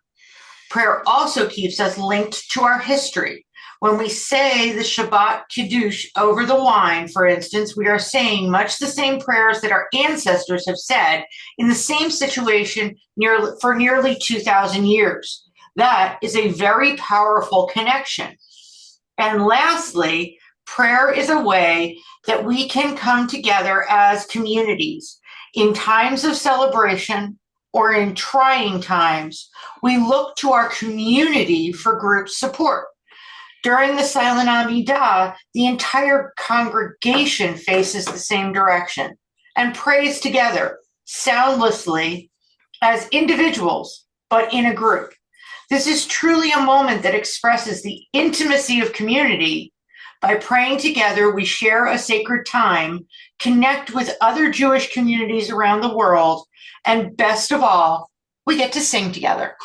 Prayer also keeps us linked to our history. When we say the Shabbat Kiddush over the wine, for instance, we are saying much the same prayers that our ancestors have said in the same situation for nearly 2,000 years. That is a very powerful connection. And lastly, prayer is a way that we can come together as communities. In times of celebration or in trying times, we look to our community for group support. During the Silent Amidah, the entire congregation faces the same direction and prays together, soundlessly, as individuals, but in a group. This is truly a moment that expresses the intimacy of community. By praying together, we share a sacred time, connect with other Jewish communities around the world, and best of all, we get to sing together.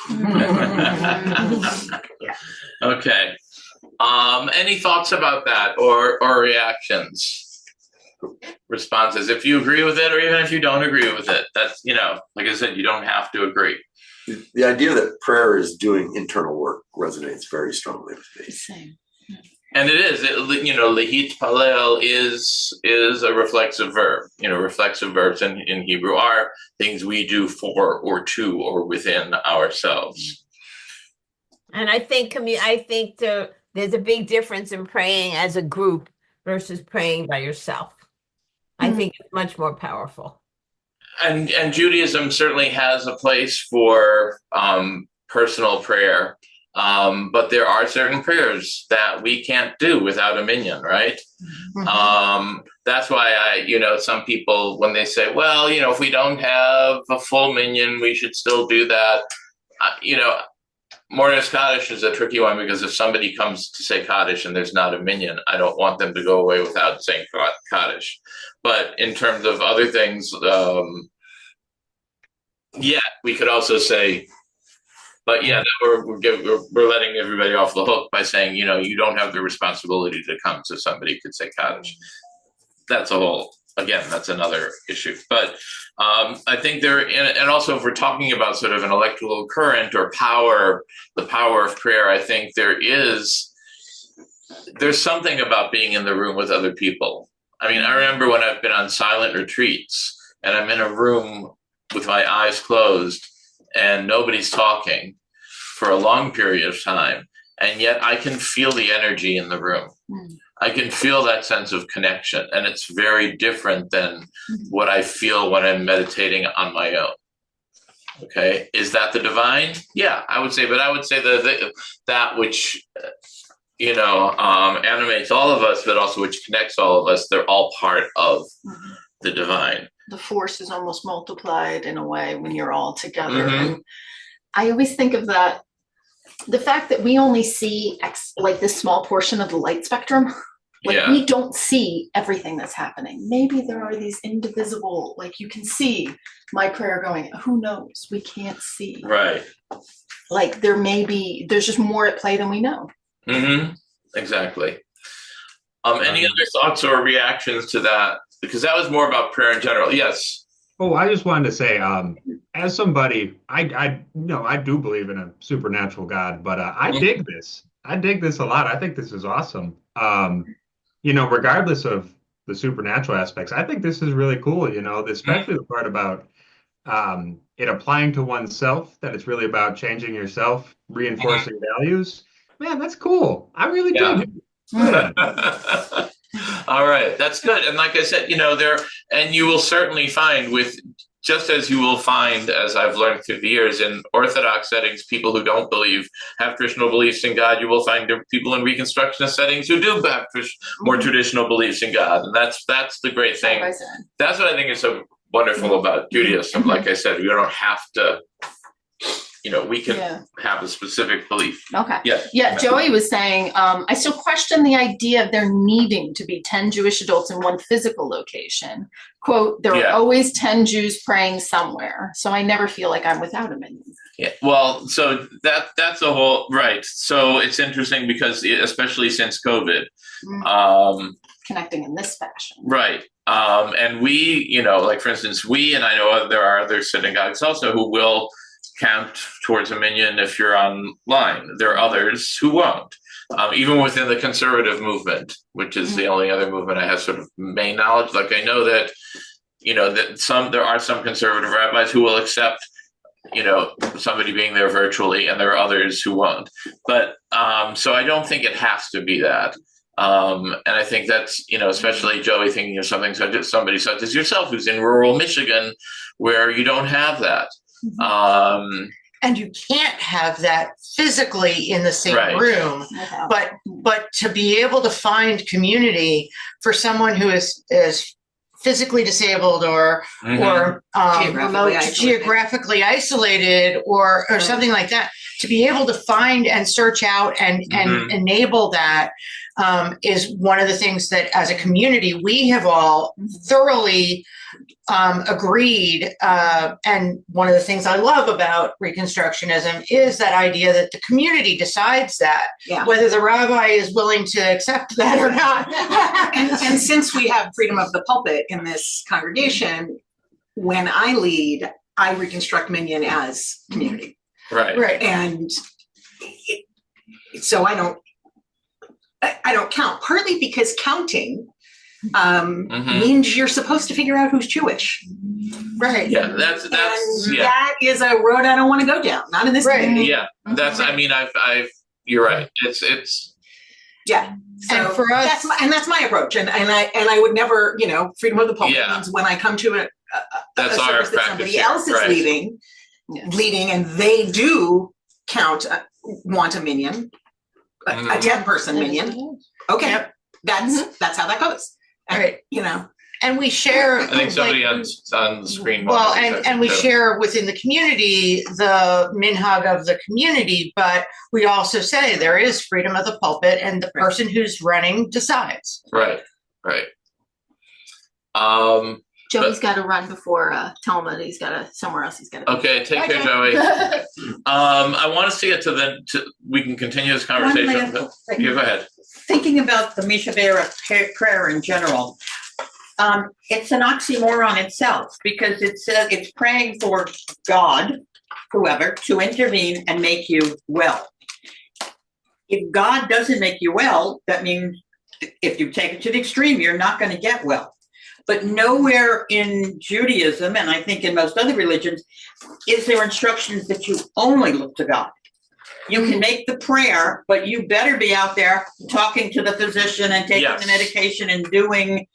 Okay. Any thoughts about that or reactions? Responses, if you agree with it or even if you don't agree with it, that's, like I said, you don't have to agree. The idea that prayer is doing internal work resonates very strongly with me. Same. And it is, lahit palel is a reflexive verb. Reflexive verbs in Hebrew are things we do for or to or within ourselves. And I think there's a big difference in praying as a group versus praying by yourself. I think it's much more powerful. And Judaism certainly has a place for personal prayer. But there are certain prayers that we can't do without a minyan, right? That's why some people, when they say, well, if we don't have a full minyan, we should still do that. Mornis Kaddish is a tricky one because if somebody comes to say Kaddish and there's not a minyan, I don't want them to go away without saying Kaddish. But in terms of other things, we could also say, but we're letting everybody off the hook by saying, you don't have the responsibility to come, so somebody could say Kaddish. That's that's another issue. But I think and also if we're talking about sort of an electrical current or power, the power of prayer, I think there's something about being in the room with other people. I mean, I remember when I've been on silent retreats and I'm in a room with my eyes closed and nobody's talking for a long period of time, and yet I can feel the energy in the room. I can feel that sense of connection, and it's very different than what I feel when I'm meditating on my own. Okay, is that the divine? Yeah, I would say, but I would say that which animates all of us, but also which connects all of us, they're all part of the divine. The force is almost multiplied in a way when you're all together. And I always think of that, the fact that we only see like this small portion of the light spectrum. We don't see everything that's happening. Maybe there are these indivisible, like you can see my prayer going, who knows? We can't see. Right. Like there's just more at play than we know. Exactly. Any other thoughts or reactions to that? Because that was more about prayer in general. Yes. Oh, I just wanted to say, as somebody, I do believe in a supernatural God, but I dig this. I dig this a lot. I think this is awesome. regardless of the supernatural aspects, I think this is really cool, especially the part about it applying to oneself, that it's really about changing yourself, reinforcing values. Man, that's cool. I really Yeah. dig it. Yeah. All right, that's good. And like I said, and you will certainly find just as you will find, as I've learned through the years, in Orthodox settings, people who don't have traditional beliefs in God, you will find people in Reconstructionist settings who do have more traditional beliefs in God. And that's the great thing. That's what I think is so wonderful about Judaism. Like I said, you don't have to, we can have a specific belief. Okay. Yes. Yeah, Joey was saying, I still question the idea of there needing to be 10 Jewish adults in one physical location. Quote, there are always 10 Jews praying somewhere, so I never feel like I'm without a minion. Yeah, well, so that's a whole, right. So it's interesting because especially since COVID. Connecting in this fashion. Right. And we, like for instance, and I know there are other synagogues also who will count towards a minyan if you're online. There are others who won't. Even within the conservative movement, which is the only other movement I have sort of main knowledge. Like I know that, there are some conservative rabbis who will accept, somebody being there virtually, and there are others who won't. But so I don't think it has to be that. And I think that's, especially Joey thinking of something somebody such as yourself who's in rural Michigan, where you don't have that. And you can't have that physically in the same room, but to be able to find community for someone who is physically disabled or geographically isolated or something like that, to be able to find and search out and enable that is one of the things that as a community we have all thoroughly agreed. And one of the things I love about Reconstructionism is that idea that the community decides that, whether the rabbi is willing to accept that or not. and since we have freedom of the pulpit in this congregation, when I lead, I reconstruct minyan as community. Right. And so I don't count, partly because counting means you're supposed to figure out who's Jewish. Right. Yeah, that's that is a road I don't want to go down. Not in this community. Yeah, that's. I mean, you're right. It's. Yeah. So and for us, that's my approach, and I would never, freedom of the pulpit means when I come to a service that somebody else is leading, and they do want a minyan, a 10-person minyan. Okay, that's how that goes. And, and we share. I think somebody on the screen. Well, and we share within the community the minhag of the community, but we also say there is freedom of the pulpit, and the person who's running decides. Right. Joey's got to run before Talmud. He's got somewhere else. He's got to. Okay, take care, Joey. I want us to get we can continue this conversation. Go ahead. Thinking about the Misha B'Av prayer in general, it's an oxymoron itself because it says it's praying for God, whoever, to intervene and make you well. If God doesn't make you well, that means if you take it to the extreme, you're not going to get well. But nowhere in Judaism, and I think in most other religions, is there instructions that you only look to God. You can make the prayer, but you better be out there talking to the physician and taking the medication and doing.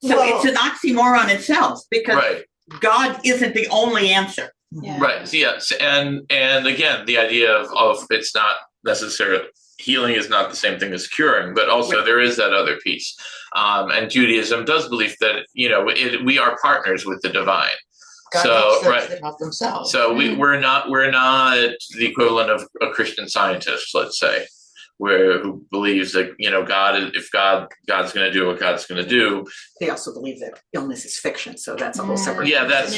So it's an oxymoron itself because God isn't the only answer. Right. Yes. And again, the idea of it's not necessarily healing is not the same thing as curing, but also there is that other piece. And Judaism does believe that, we are partners with the divine. God helps those that help themselves. So we're not the equivalent of a Christian scientist, let's say, who believes that God's going to do what God's going to do. They also believe that illness is fiction, so that's a whole separate. Yeah, that's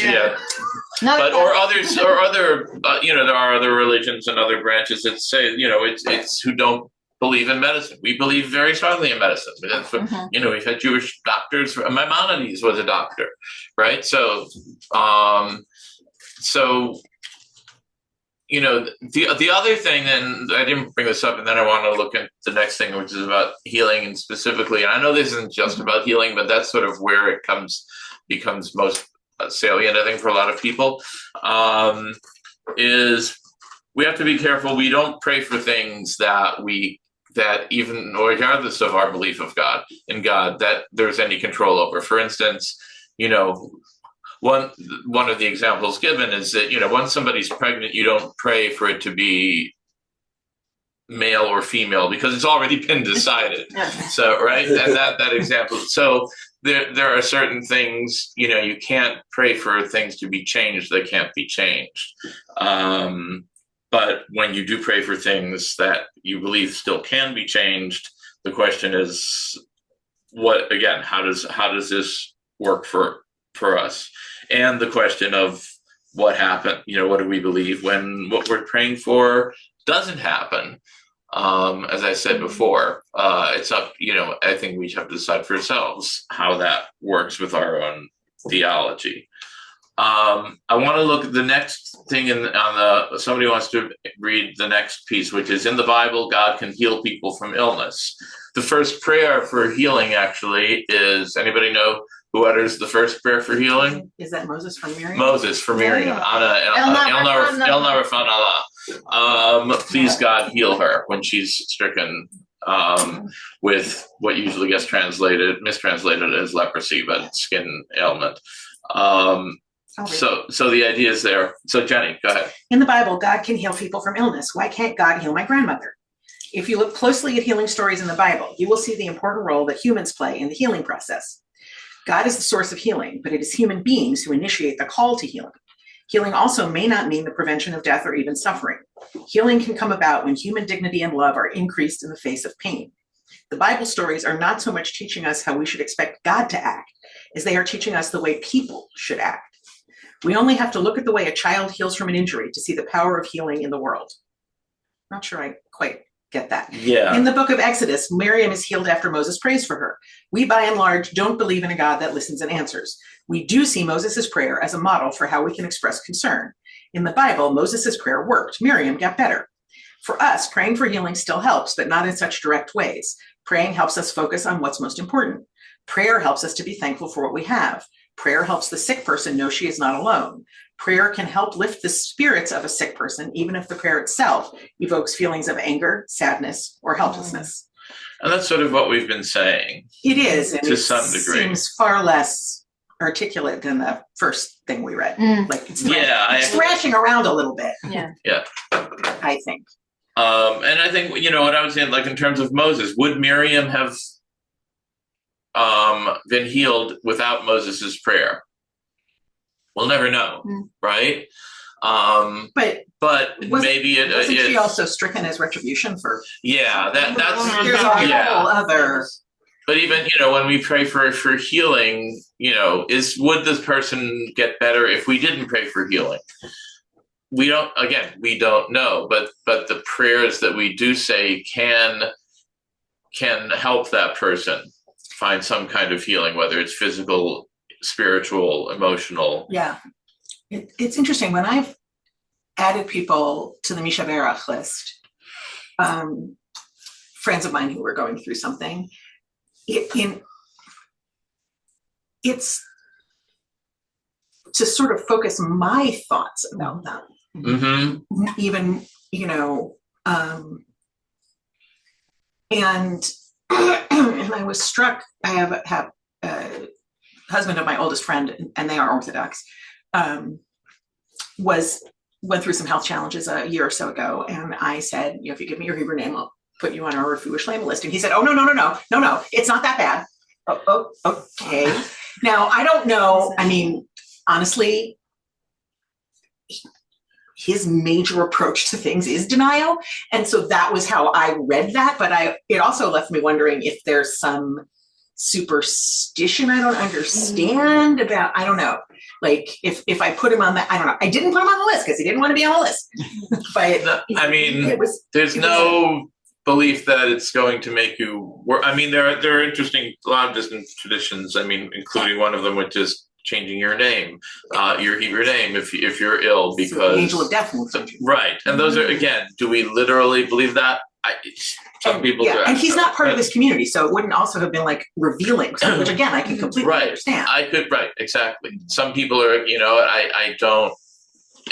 But or others or other there are other religions and other branches that say it's who don't believe in medicine. We believe very strongly in medicine. That's what, we've had Jewish doctors. Maimonides was a doctor, right? So, the other thing, and I didn't bring this up, and then I want to look at the next thing, which is about healing, and specifically, and I know this isn't just about healing, but that's sort of where it becomes most salient, I think, for a lot of people, is we have to be careful. We don't pray for things that even regardless of our belief in God, that there's any control over. For instance, one of the examples given is that, once somebody's pregnant, you don't pray for it to be male or female because it's already been decided. So, right. And that example. So there are certain things, you can't pray for things to be changed that can't be changed. But when you do pray for things that you believe still can be changed, the question is, how does this work for us? And the question of what happened, what do we believe when what we're praying for doesn't happen? As I said before, it's up, I think we have to decide for ourselves how that works with our own theology. I want to look at the next thing somebody wants to read the next piece, which is in the Bible, God can heal people from illness. The first prayer for healing actually is, anybody know who utters the first prayer for healing? Is that Moses from Miriam? Moses from Miriam. El Narafan Allah. Please God heal her when she's stricken with what usually gets mistranslated as leprosy, but skin ailment. So the idea is there. So Jenny, go ahead. In the Bible, God can heal people from illness. Why can't God heal my grandmother? If you look closely at healing stories in the Bible, you will see the important role that humans play in the healing process. God is the source of healing, but it is human beings who initiate the call to healing. Healing also may not mean the prevention of death or even suffering. Healing can come about when human dignity and love are increased in the face of pain. The Bible stories are not so much teaching us how we should expect God to act, as they are teaching us the way people should act. We only have to look at the way a child heals from an injury to see the power of healing in the world. Not sure I quite get that. Yeah. In the book of Exodus, Miriam is healed after Moses prays for her. We, by and large, don't believe in a God that listens and answers. We do see Moses' prayer as a model for how we can express concern. In the Bible, Moses' prayer worked. Miriam got better. For us, praying for healing still helps, but not in such direct ways. Praying helps us focus on what's most important. Prayer helps us to be thankful for what we have. Prayer helps the sick person know she is not alone. Prayer can help lift the spirits of a sick person, even if the prayer itself evokes feelings of anger, sadness, or helplessness. And that's sort of what we've been saying. It is, and to it some degree. Seems far less articulate than the first thing we read. Like it's thrashing around a little bit. Yeah. I think. And I think, what I was saying, like in terms of Moses, would Miriam have been healed without Moses's prayer? We'll never know, right? But maybe wasn't she also stricken as retribution for? Yeah, that's there's a whole other. But even when we pray for healing, would this person get better if we didn't pray for healing? We don't know, but the prayers that we do say can help that person find some kind of healing, whether it's physical, spiritual, emotional. Yeah. It's interesting. When I've added people to the Misha Berach list, friends of mine who were going through something, it's to sort of focus my thoughts about them. Mm-hmm. Even, and I was struck. I have a husband of my oldest friend, and they are Orthodox, went through some health challenges a year or so ago. And I said, if you give me your Hebrew name, I'll put you on our Refuah Shlema list. And he said, oh, no, it's not that bad. Oh, okay. Now, I don't know. I mean, honestly, his major approach to things is denial. And so that was how I read that. But it also left me wondering if there's some superstition I don't understand about, I don't know. Like if I put him on that, I don't know. I didn't put him on the list because he didn't want to be on the list. But there's no belief that it's going to make you work. I mean, there are interesting, a lot of different traditions. I mean, including one of them, which is changing your name, your Hebrew name if you're ill So because the angel of death will come to you. right. And those are again, do we literally believe that? Some people do. And he's not part of this community, so it wouldn't also have been like revealing, so, which again, I can completely Right. understand. Right, exactly. Some people are, I don't,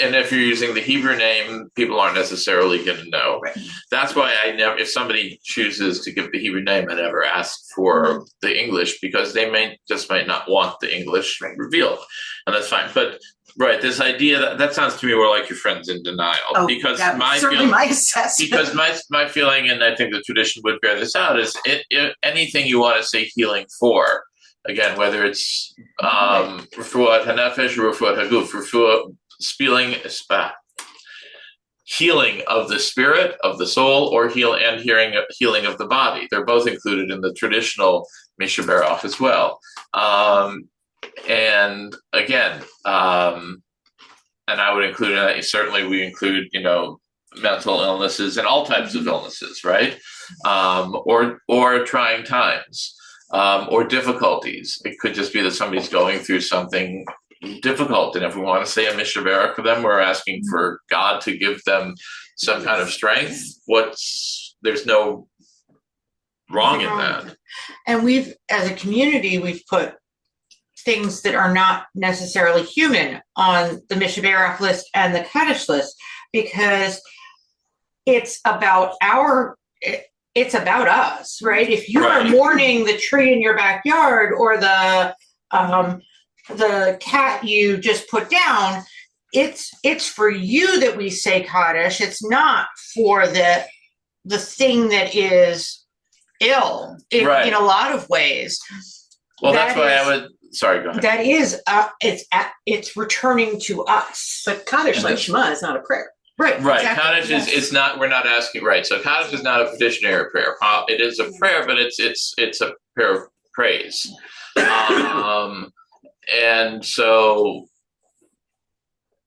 and if you're using the Hebrew name, people aren't necessarily going to know. Right. That's why I never, if somebody chooses to give the Hebrew name, I never ask for the English because they might not want the English revealed, and that's fine. But right, this idea that sounds to me more like your friend's in denial because that's my certainly feeling, my assessment. because my feeling, and I think the tradition would bear this out, is anything you want to say healing for, again, whether it's refuat hanefesh or refuat haguf, refuat healing of the spirit, of the soul, or healing of the body. They're both included in the traditional Misha Berach as well. And again, and I would include, certainly we include, mental illnesses and all types of illnesses, right? Or trying times, or difficulties. It could just be that somebody's going through something difficult, and if we want to say a Mishnah Berurah for them, we're asking for God to give them some kind of strength. There's no wrong in that. And as a community, we've put things that are not necessarily human on the Mishnah Berurah list and the Kaddish list because it's about us, right? If you are mourning the tree in your backyard or the cat you just put down, it's for you that we say Kaddish. It's not for the thing that is ill in a lot of ways. Well, that's why I would. Sorry, go ahead. That is, it's returning to us. But Kaddish, like Shema, is not a prayer. Right. Exactly. Kaddish is not. We're not asking. Right. So Kaddish is not a petitionary prayer. It is a prayer, but it's a prayer of praise. And so,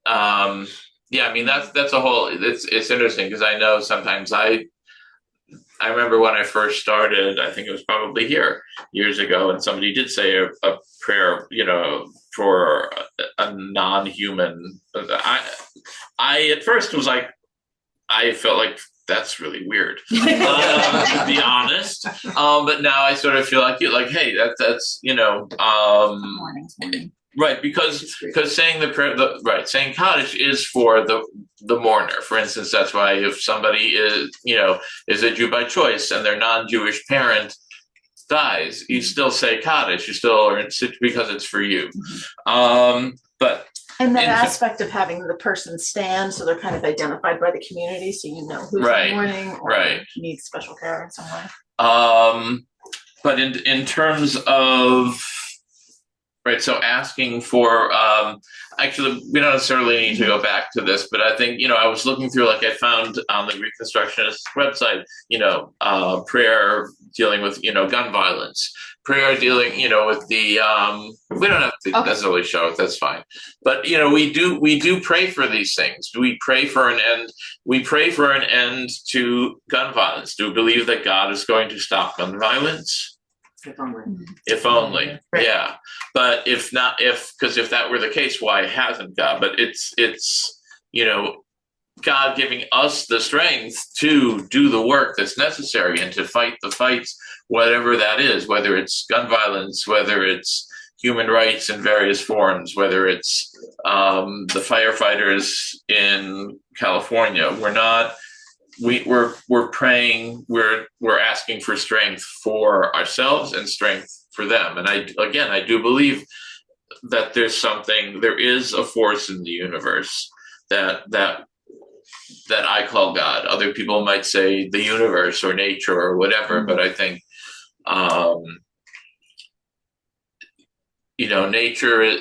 that's a whole. It's interesting because I know sometimes I remember when I first started. I think it was probably here years ago, and somebody did say a prayer, for a non-human. I at first was like, I felt like that's really weird, to be honest. But now I sort of feel like hey, that's right, because saying the prayer, saying Kaddish is for the mourner. For instance, that's why if somebody is a Jew by choice and their non-Jewish parent dies, you still say Kaddish. You still are because it's for you. And that aspect of having the person stand, so they're kind of identified by the community, so you know who's mourning or needs special care in some way. But in terms of so asking for actually, we don't necessarily need to go back to this, but I think I was looking through, I found on the Reconstructionist website, prayer dealing with gun violence. Prayer dealing, with the we don't have to necessarily show it. That's fine, but we do pray for these things. We pray for an end. We pray for an end to gun violence. Do we believe that God is going to stop gun violence? If only, yeah. But if not, because if that were the case, why hasn't God? But it's God giving us the strength to do the work that's necessary and to fight the fights, whatever that is, whether it's gun violence, whether it's human rights in various forms, whether it's the firefighters in California. We're praying, we're asking for strength for ourselves and strength for them. And I do believe that there is a force in the universe that I call God. Other people might say the universe or nature or whatever, but I think nature,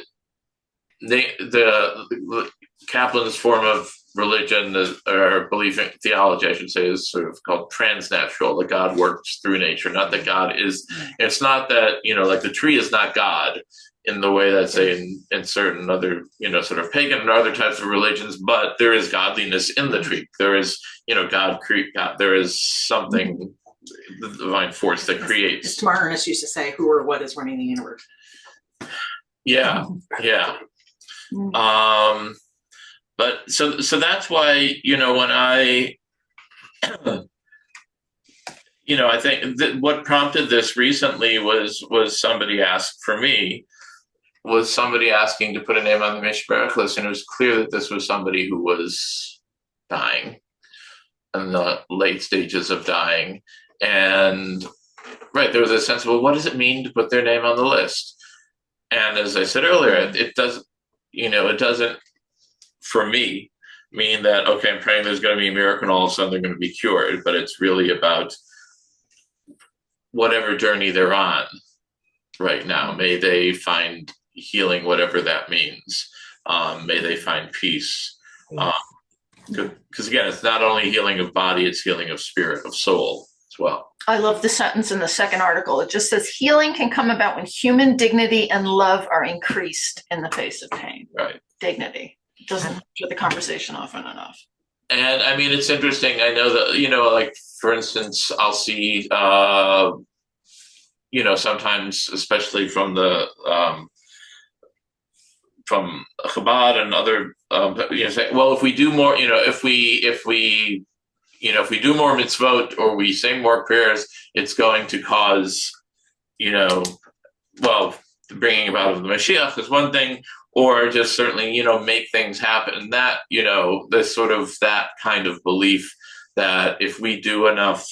the Kaplan's form of religion or belief in theology, I should say, is sort of called transnatural, that God works through nature, not that God is, it's not that, the tree is not God in the way that, say, in certain other, sort of pagan and other types of religions, but there is godliness in the tree. There is, God, there is something, the divine force that creates. As Ernest used to say, who or what is running the universe? Yeah, yeah. But so that's why, when I, I think that what prompted this recently was somebody asked for me, was somebody asking to put a name on the Mishbeach list, and it was clear that this was somebody who was dying, in the late stages of dying. And there was a sense of, well, what does it mean to put their name on the list? And as I said earlier, it doesn't, it doesn't, for me, mean that, okay, I'm praying there's going to be a miracle and all of a sudden they're going to be cured, but it's really about whatever journey they're on right now. May they find healing, whatever that means. May they find peace. Because again, it's not only healing of body, it's healing of spirit, of soul as well. I love the sentence in the second article. It just says, healing can come about when human dignity and love are increased in the face of pain. Right. Dignity. It doesn't put the conversation often enough. And I mean, it's interesting. I know that, like, for instance, I'll see, sometimes, especially from the, from Chabad and other, say, well, if we do more, if we do more mitzvot or we say more prayers, it's going to cause, well, the bringing about of the Mashiach is one thing, or just certainly, make things happen. That, there's sort of that kind of belief that if we do enough,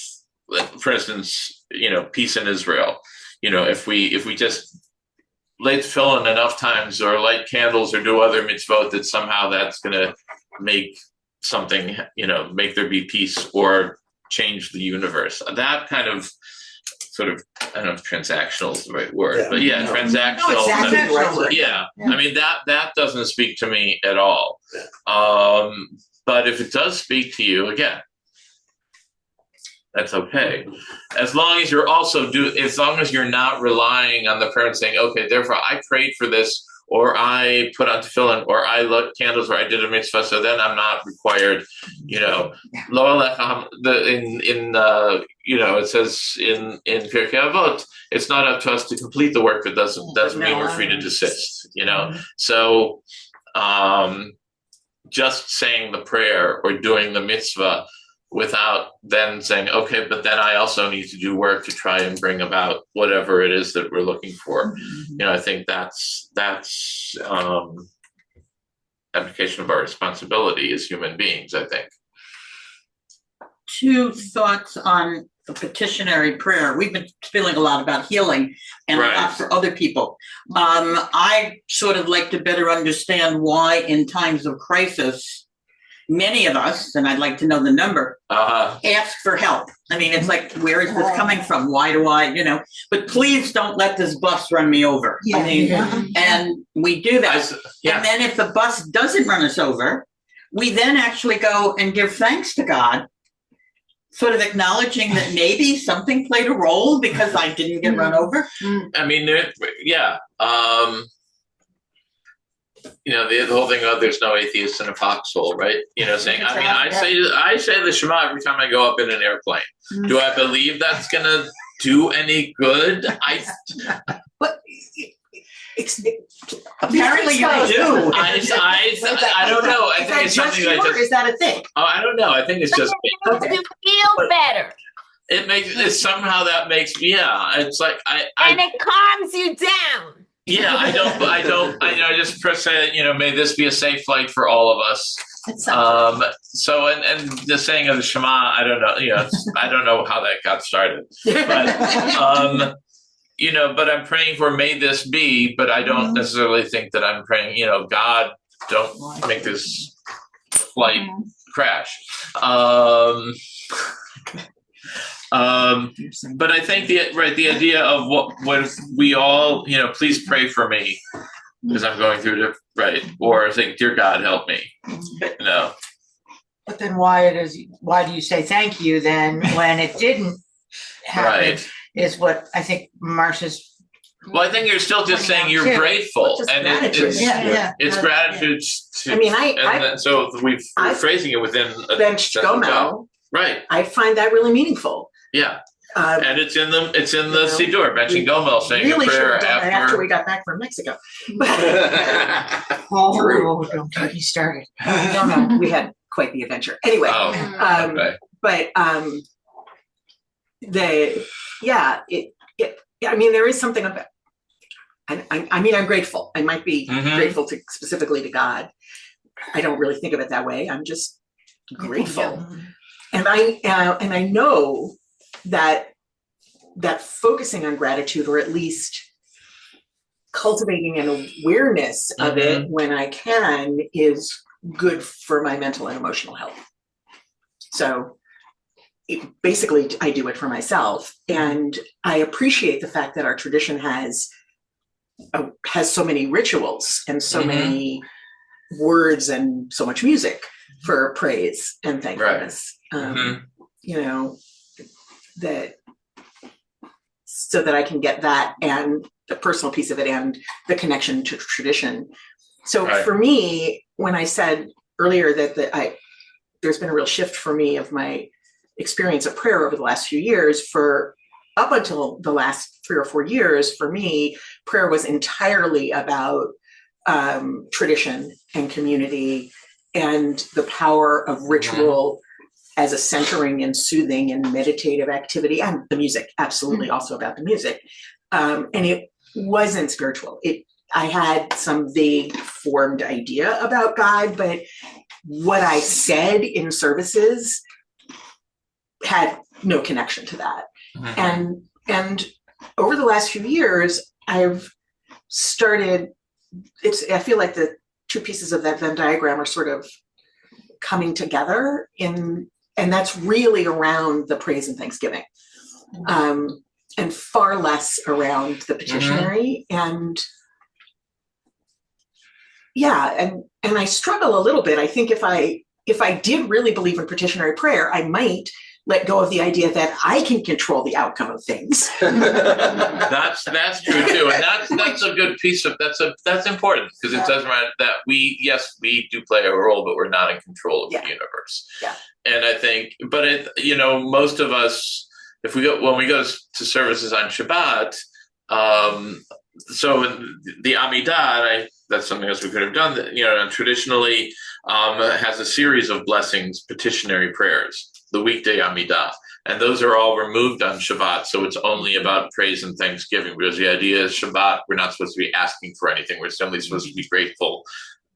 for instance, peace in Israel, if we just light tefillin enough times or light candles or do other mitzvot, that somehow that's going to make something, make there be peace or change the universe. That kind of sort of, I don't know if transactional is the right word, but transactional. No, exactly right. Yeah. I mean, that doesn't speak to me at all. But if it does speak to you, again, that's okay. As long as you're as long as you're not relying on the prayer and saying, okay, therefore I prayed for this, or I put on tefillin, or I lit candles, or I did a mitzvah, so then I'm not required, lo alechem, it says in Pirkei Avot, it's not up to us to complete the work, but doesn't mean we're free to desist, So just saying the prayer or doing the mitzvah without then saying, okay, but then I also need to do work to try and bring about whatever it is that we're looking for. I think that's abdication of our responsibility as human beings, I think. Two thoughts on the petitionary prayer. We've been feeling a lot about healing and a lot for other people. I sort of like to better understand why in times of crisis, many of us, and I'd like to know the number, ask for help. I mean, it's like, where is this coming from? Why do I, but please don't let this bus run me over. And we do that. And then if the bus doesn't run us over, we then actually go and give thanks to God, sort of acknowledging that maybe something played a role because I didn't get run over. I mean, the whole thing about there's no atheist in a foxhole, right? Saying, I mean, I say the Shema every time I go up in an airplane. Do I believe that's going to do any good? But apparently you do. I don't know. I think it's something that is that a thing? Oh, I don't know. I think it's just. You feel better. It somehow that makes it's like and it calms you down. Yeah, I just say, may this be a safe flight for all of us. So, and the saying of the Shema, I don't know, I don't know how that got started, but, but I'm praying for may this be, but I don't necessarily think that I'm praying, God, don't make this flight crash. But I think the idea of what if we all, please pray for me because I'm going through or think, dear God, help me. But then why do you say thank you then when it didn't happen? Is what I think Marcia's. Well, I think you're still just saying you're grateful, and it's gratitude. So we're phrasing it within a Bench Gomo. Right. I find that really meaningful. Yeah. And it's in the know, Siddur, mention Gomel, saying really a should prayer have done that after we after. got back from Mexico. Oh, don't get me started. No, we had quite the adventure. Anyway, Okay. but I mean, there is something about. I mean, I'm grateful. I might be grateful specifically to God. I don't really think of it that way. I'm just grateful, and I know that focusing on gratitude, or at least cultivating an awareness of it when I can, is good for my mental and emotional health. So basically, I do it for myself, and I appreciate the fact that our tradition has so many rituals and so many words and so much music for praise and thankfulness. You know, that so that I can get that and the personal piece of it and the connection to tradition. So for me, when I said earlier that there's been a real shift for me of my experience of prayer over the last few years, for up until the last 3 or 4 years, for me, prayer was entirely about tradition and community and the power of ritual as a centering and soothing and meditative activity, and the music, absolutely also about the music. And it wasn't spiritual. I had some vague formed idea about God, but what I said in services had no connection to that. And over the last few years, I've started, I feel like the two pieces of that Venn diagram are sort of coming together and that's really around the praise and thanksgiving, and far less around the petitionary. And I struggle a little bit. I think if I did really believe in petitionary prayer, I might let go of the idea that I can control the outcome of things. That's true too, and that's a good piece of that's important, because it does right that we do play a role, but we're not in control of the universe. Yeah. And I think, but most of us, when we go to services on Shabbat, so the Amidah, that's something else we could have done. That traditionally has a series of blessings, petitionary prayers, the weekday Amidah, and those are all removed on Shabbat. So it's only about praise and thanksgiving, because the idea is Shabbat, we're not supposed to be asking for anything. We're simply supposed to be grateful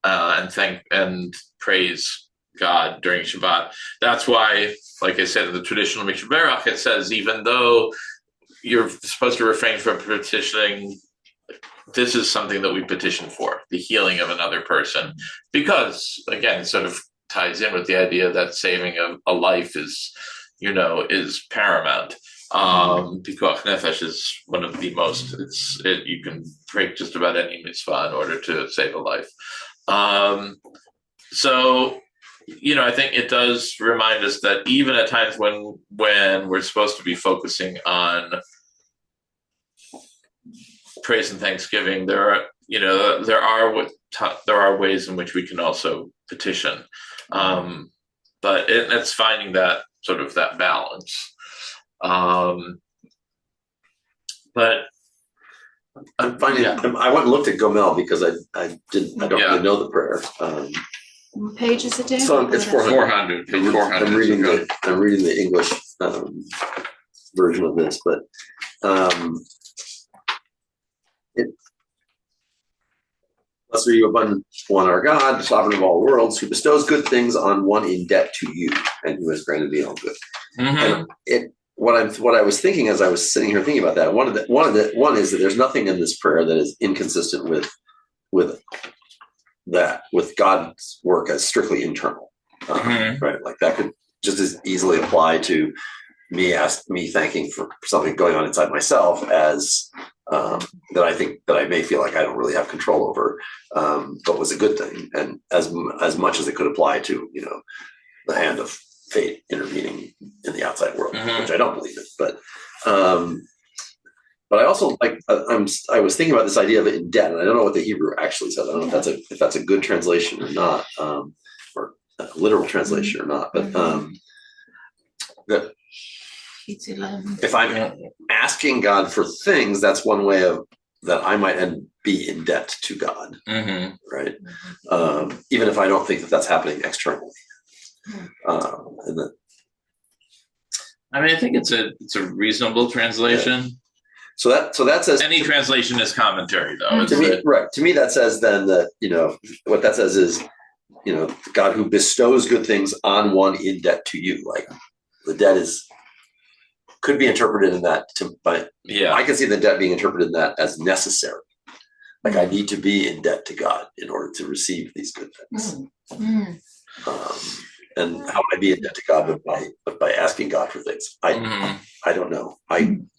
and praise God during Shabbat. That's why, like I said, in the traditional Mishnah Berurah, it says even though you're supposed to refrain from petitioning, this is something that we petition for, the healing of another person, because again, it sort of ties in with the idea that saving a life is paramount. Pikuach nefesh is one of the most. You can break just about any mitzvah in order to save a life. So I think it does remind us that even at times when we're supposed to be focusing on praise and thanksgiving, there are ways in which we can also petition, but it's finding that sort of that balance. But I'm finding I went and looked at Gomel because I don't really know the prayer. What page is it, Dave? So it's 400. Page 400. I'm reading the English version of this, but blessed are you, abundant one, our God, sovereign of all worlds, who bestows good things on one in debt to you, and who has granted thee all good. And what I was thinking as I was sitting here thinking about that, one is that there's nothing in this prayer that is inconsistent with God's work as strictly internal, right? Like that could just as easily apply to me thanking for something going on inside myself as that I think that I may feel like I don't really have control over, but was a good thing, and as much as it could apply to the hand of fate intervening in the outside world, which I don't believe in, but I also I was thinking about this idea of it in debt, and I don't know what the Hebrew actually says. I don't know if that's a good translation or not, or a literal translation or not. But that if I'm asking God for things, that's one way of that I might be in debt to God, right? Even if I don't think that that's happening externally. And that, I mean, I think it's a reasonable translation. Yeah. So that says any translation is commentary, though. To me, right? To me, that says then that what that says is God who bestows good things on one in debt to you. Like the debt could be interpreted in that. I can see the debt being interpreted in that as necessary. Like I need to be in debt to God in order to receive these good things. And how would I be in debt to God but by asking God for things? I don't know.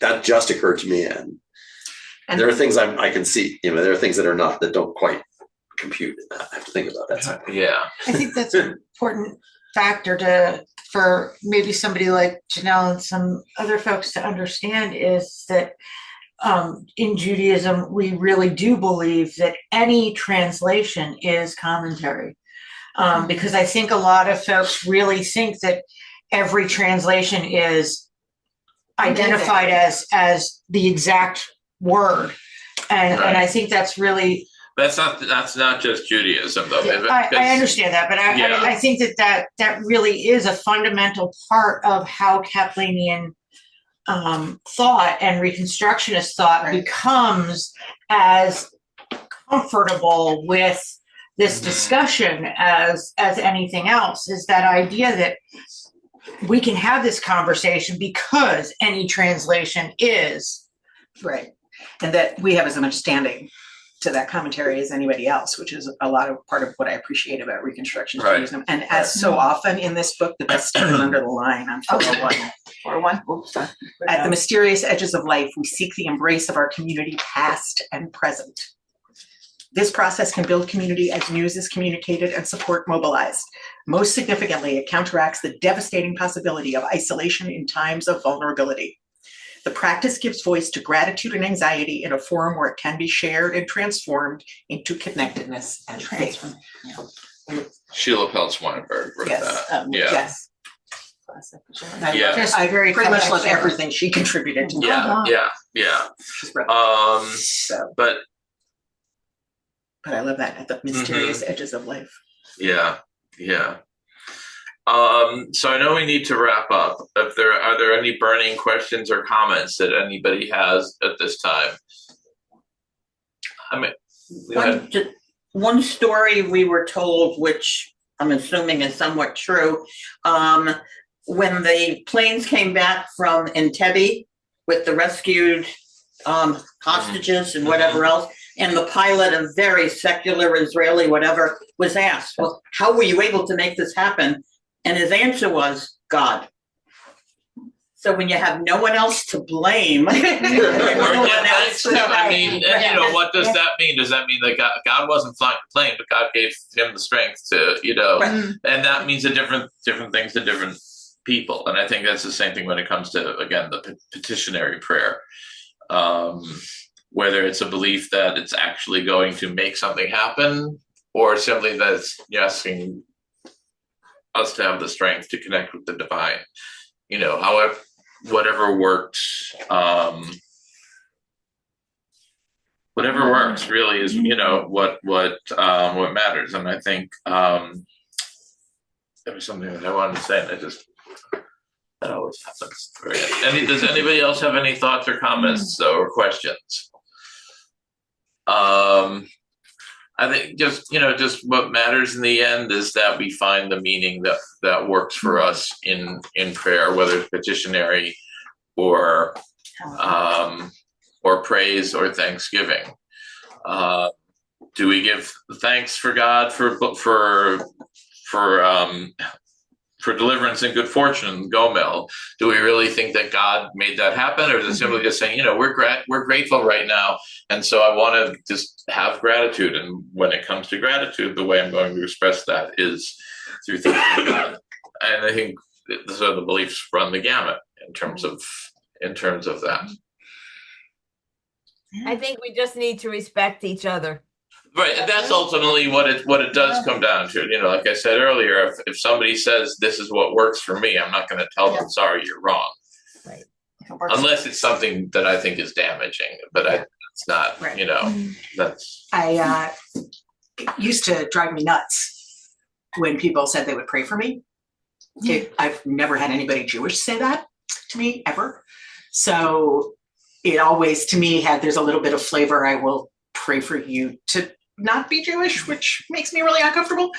That just occurred to me, and there are things I can see. There are things that don't quite compute in that. I have to think about that. I think that's an important factor for maybe somebody like Janelle and some other folks to understand is that in Judaism, we really do believe that any translation is commentary. Because I think a lot of folks really think that every translation is identified as the exact word, and I think that's really that's not just Judaism, though. I understand that, but I think that really is a fundamental part of how Kaplanian thought and Reconstructionist thought becomes as comfortable with this discussion as anything else, is that idea that we can have this conversation because any translation is right, and that we have as much standing to that commentary as anybody else, which is a lot of part of what I appreciate about Reconstruction Judaism. And as so often in this book, the best stuff is under the line on 401. Oops, sorry. At the mysterious edges of life, we seek the embrace of our community, past and present. This process can build community as news is communicated and support mobilized. Most significantly, it counteracts the devastating possibility of isolation in times of vulnerability. The practice gives voice to gratitude and anxiety in a forum where it can be shared and transformed into connectedness and faith. Sheila Peltz-Weinberg wrote that. Yes. I very pretty much love everything she contributed to. But I love that, at the mysterious edges of life. Yeah. So I know we need to wrap up. Are there any burning questions or comments that anybody has at this time? I mean, one story we were told, which I'm assuming is somewhat true, when the planes came back from Entebbe with the rescued hostages and whatever else, and the pilot, a very secular Israeli, whatever, was asked, well, how were you able to make this happen? And his answer was, God. So when you have no one else to blame, what does that mean? Does that mean that God wasn't flying the plane, but God gave him the strength to, and that means different things to different people. And I think that's the same thing when it comes to, again, the petitionary prayer. Whether it's a belief that it's actually going to make something happen, or simply that it's asking us to have the strength to connect with the divine. However, whatever works, really is, what matters. And I think there was something that I wanted to say, and that always happens. Does anybody else have any thoughts or comments or questions? I think just what matters in the end is that we find the meaning that works for us in prayer, whether it's petitionary or praise or thanksgiving. Do we give thanks for God for deliverance and good fortune, Gomel? Do we really think that God made that happen, or is it simply just saying, we're grateful right now, and so I want to just have gratitude? And when it comes to gratitude, the way I'm going to express that is through thanking God. And I think so the beliefs run the gamut in terms of that. I think we just need to respect each other. Right, and that's ultimately what it does come down to. Like I said earlier, if somebody says this is what works for me, I'm not going to tell them, sorry, you're wrong. Unless it's something that I think is damaging, but it's not, Right. that's. It used to drive me nuts when people said they would pray for me. I've never had anybody Jewish say that to me ever. So it always, to me, there's a little bit of flavor. I will pray for you to not be Jewish, which makes me really uncomfortable.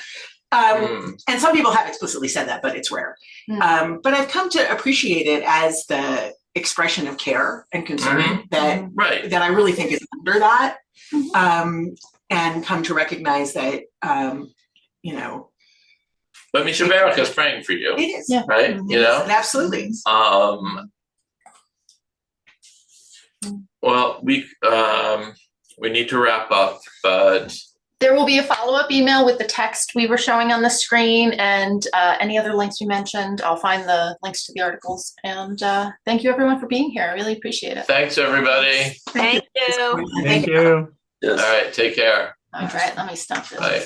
And some people have explicitly said that, but it's rare. But I've come to appreciate it as the expression of care and concern that I really think is under that. And come to recognize that, But Misha Baruch is praying for you, it is. Yeah. right? It absolutely is. Well, we need to wrap up, but There will be a follow-up email with the text we were showing on the screen and any other links we mentioned. I'll find the links to the articles. And thank you everyone for being here. I really appreciate it. thanks everybody. Thank you. Thank you. Yes. All right, take care. All right, let me stop this. Bye.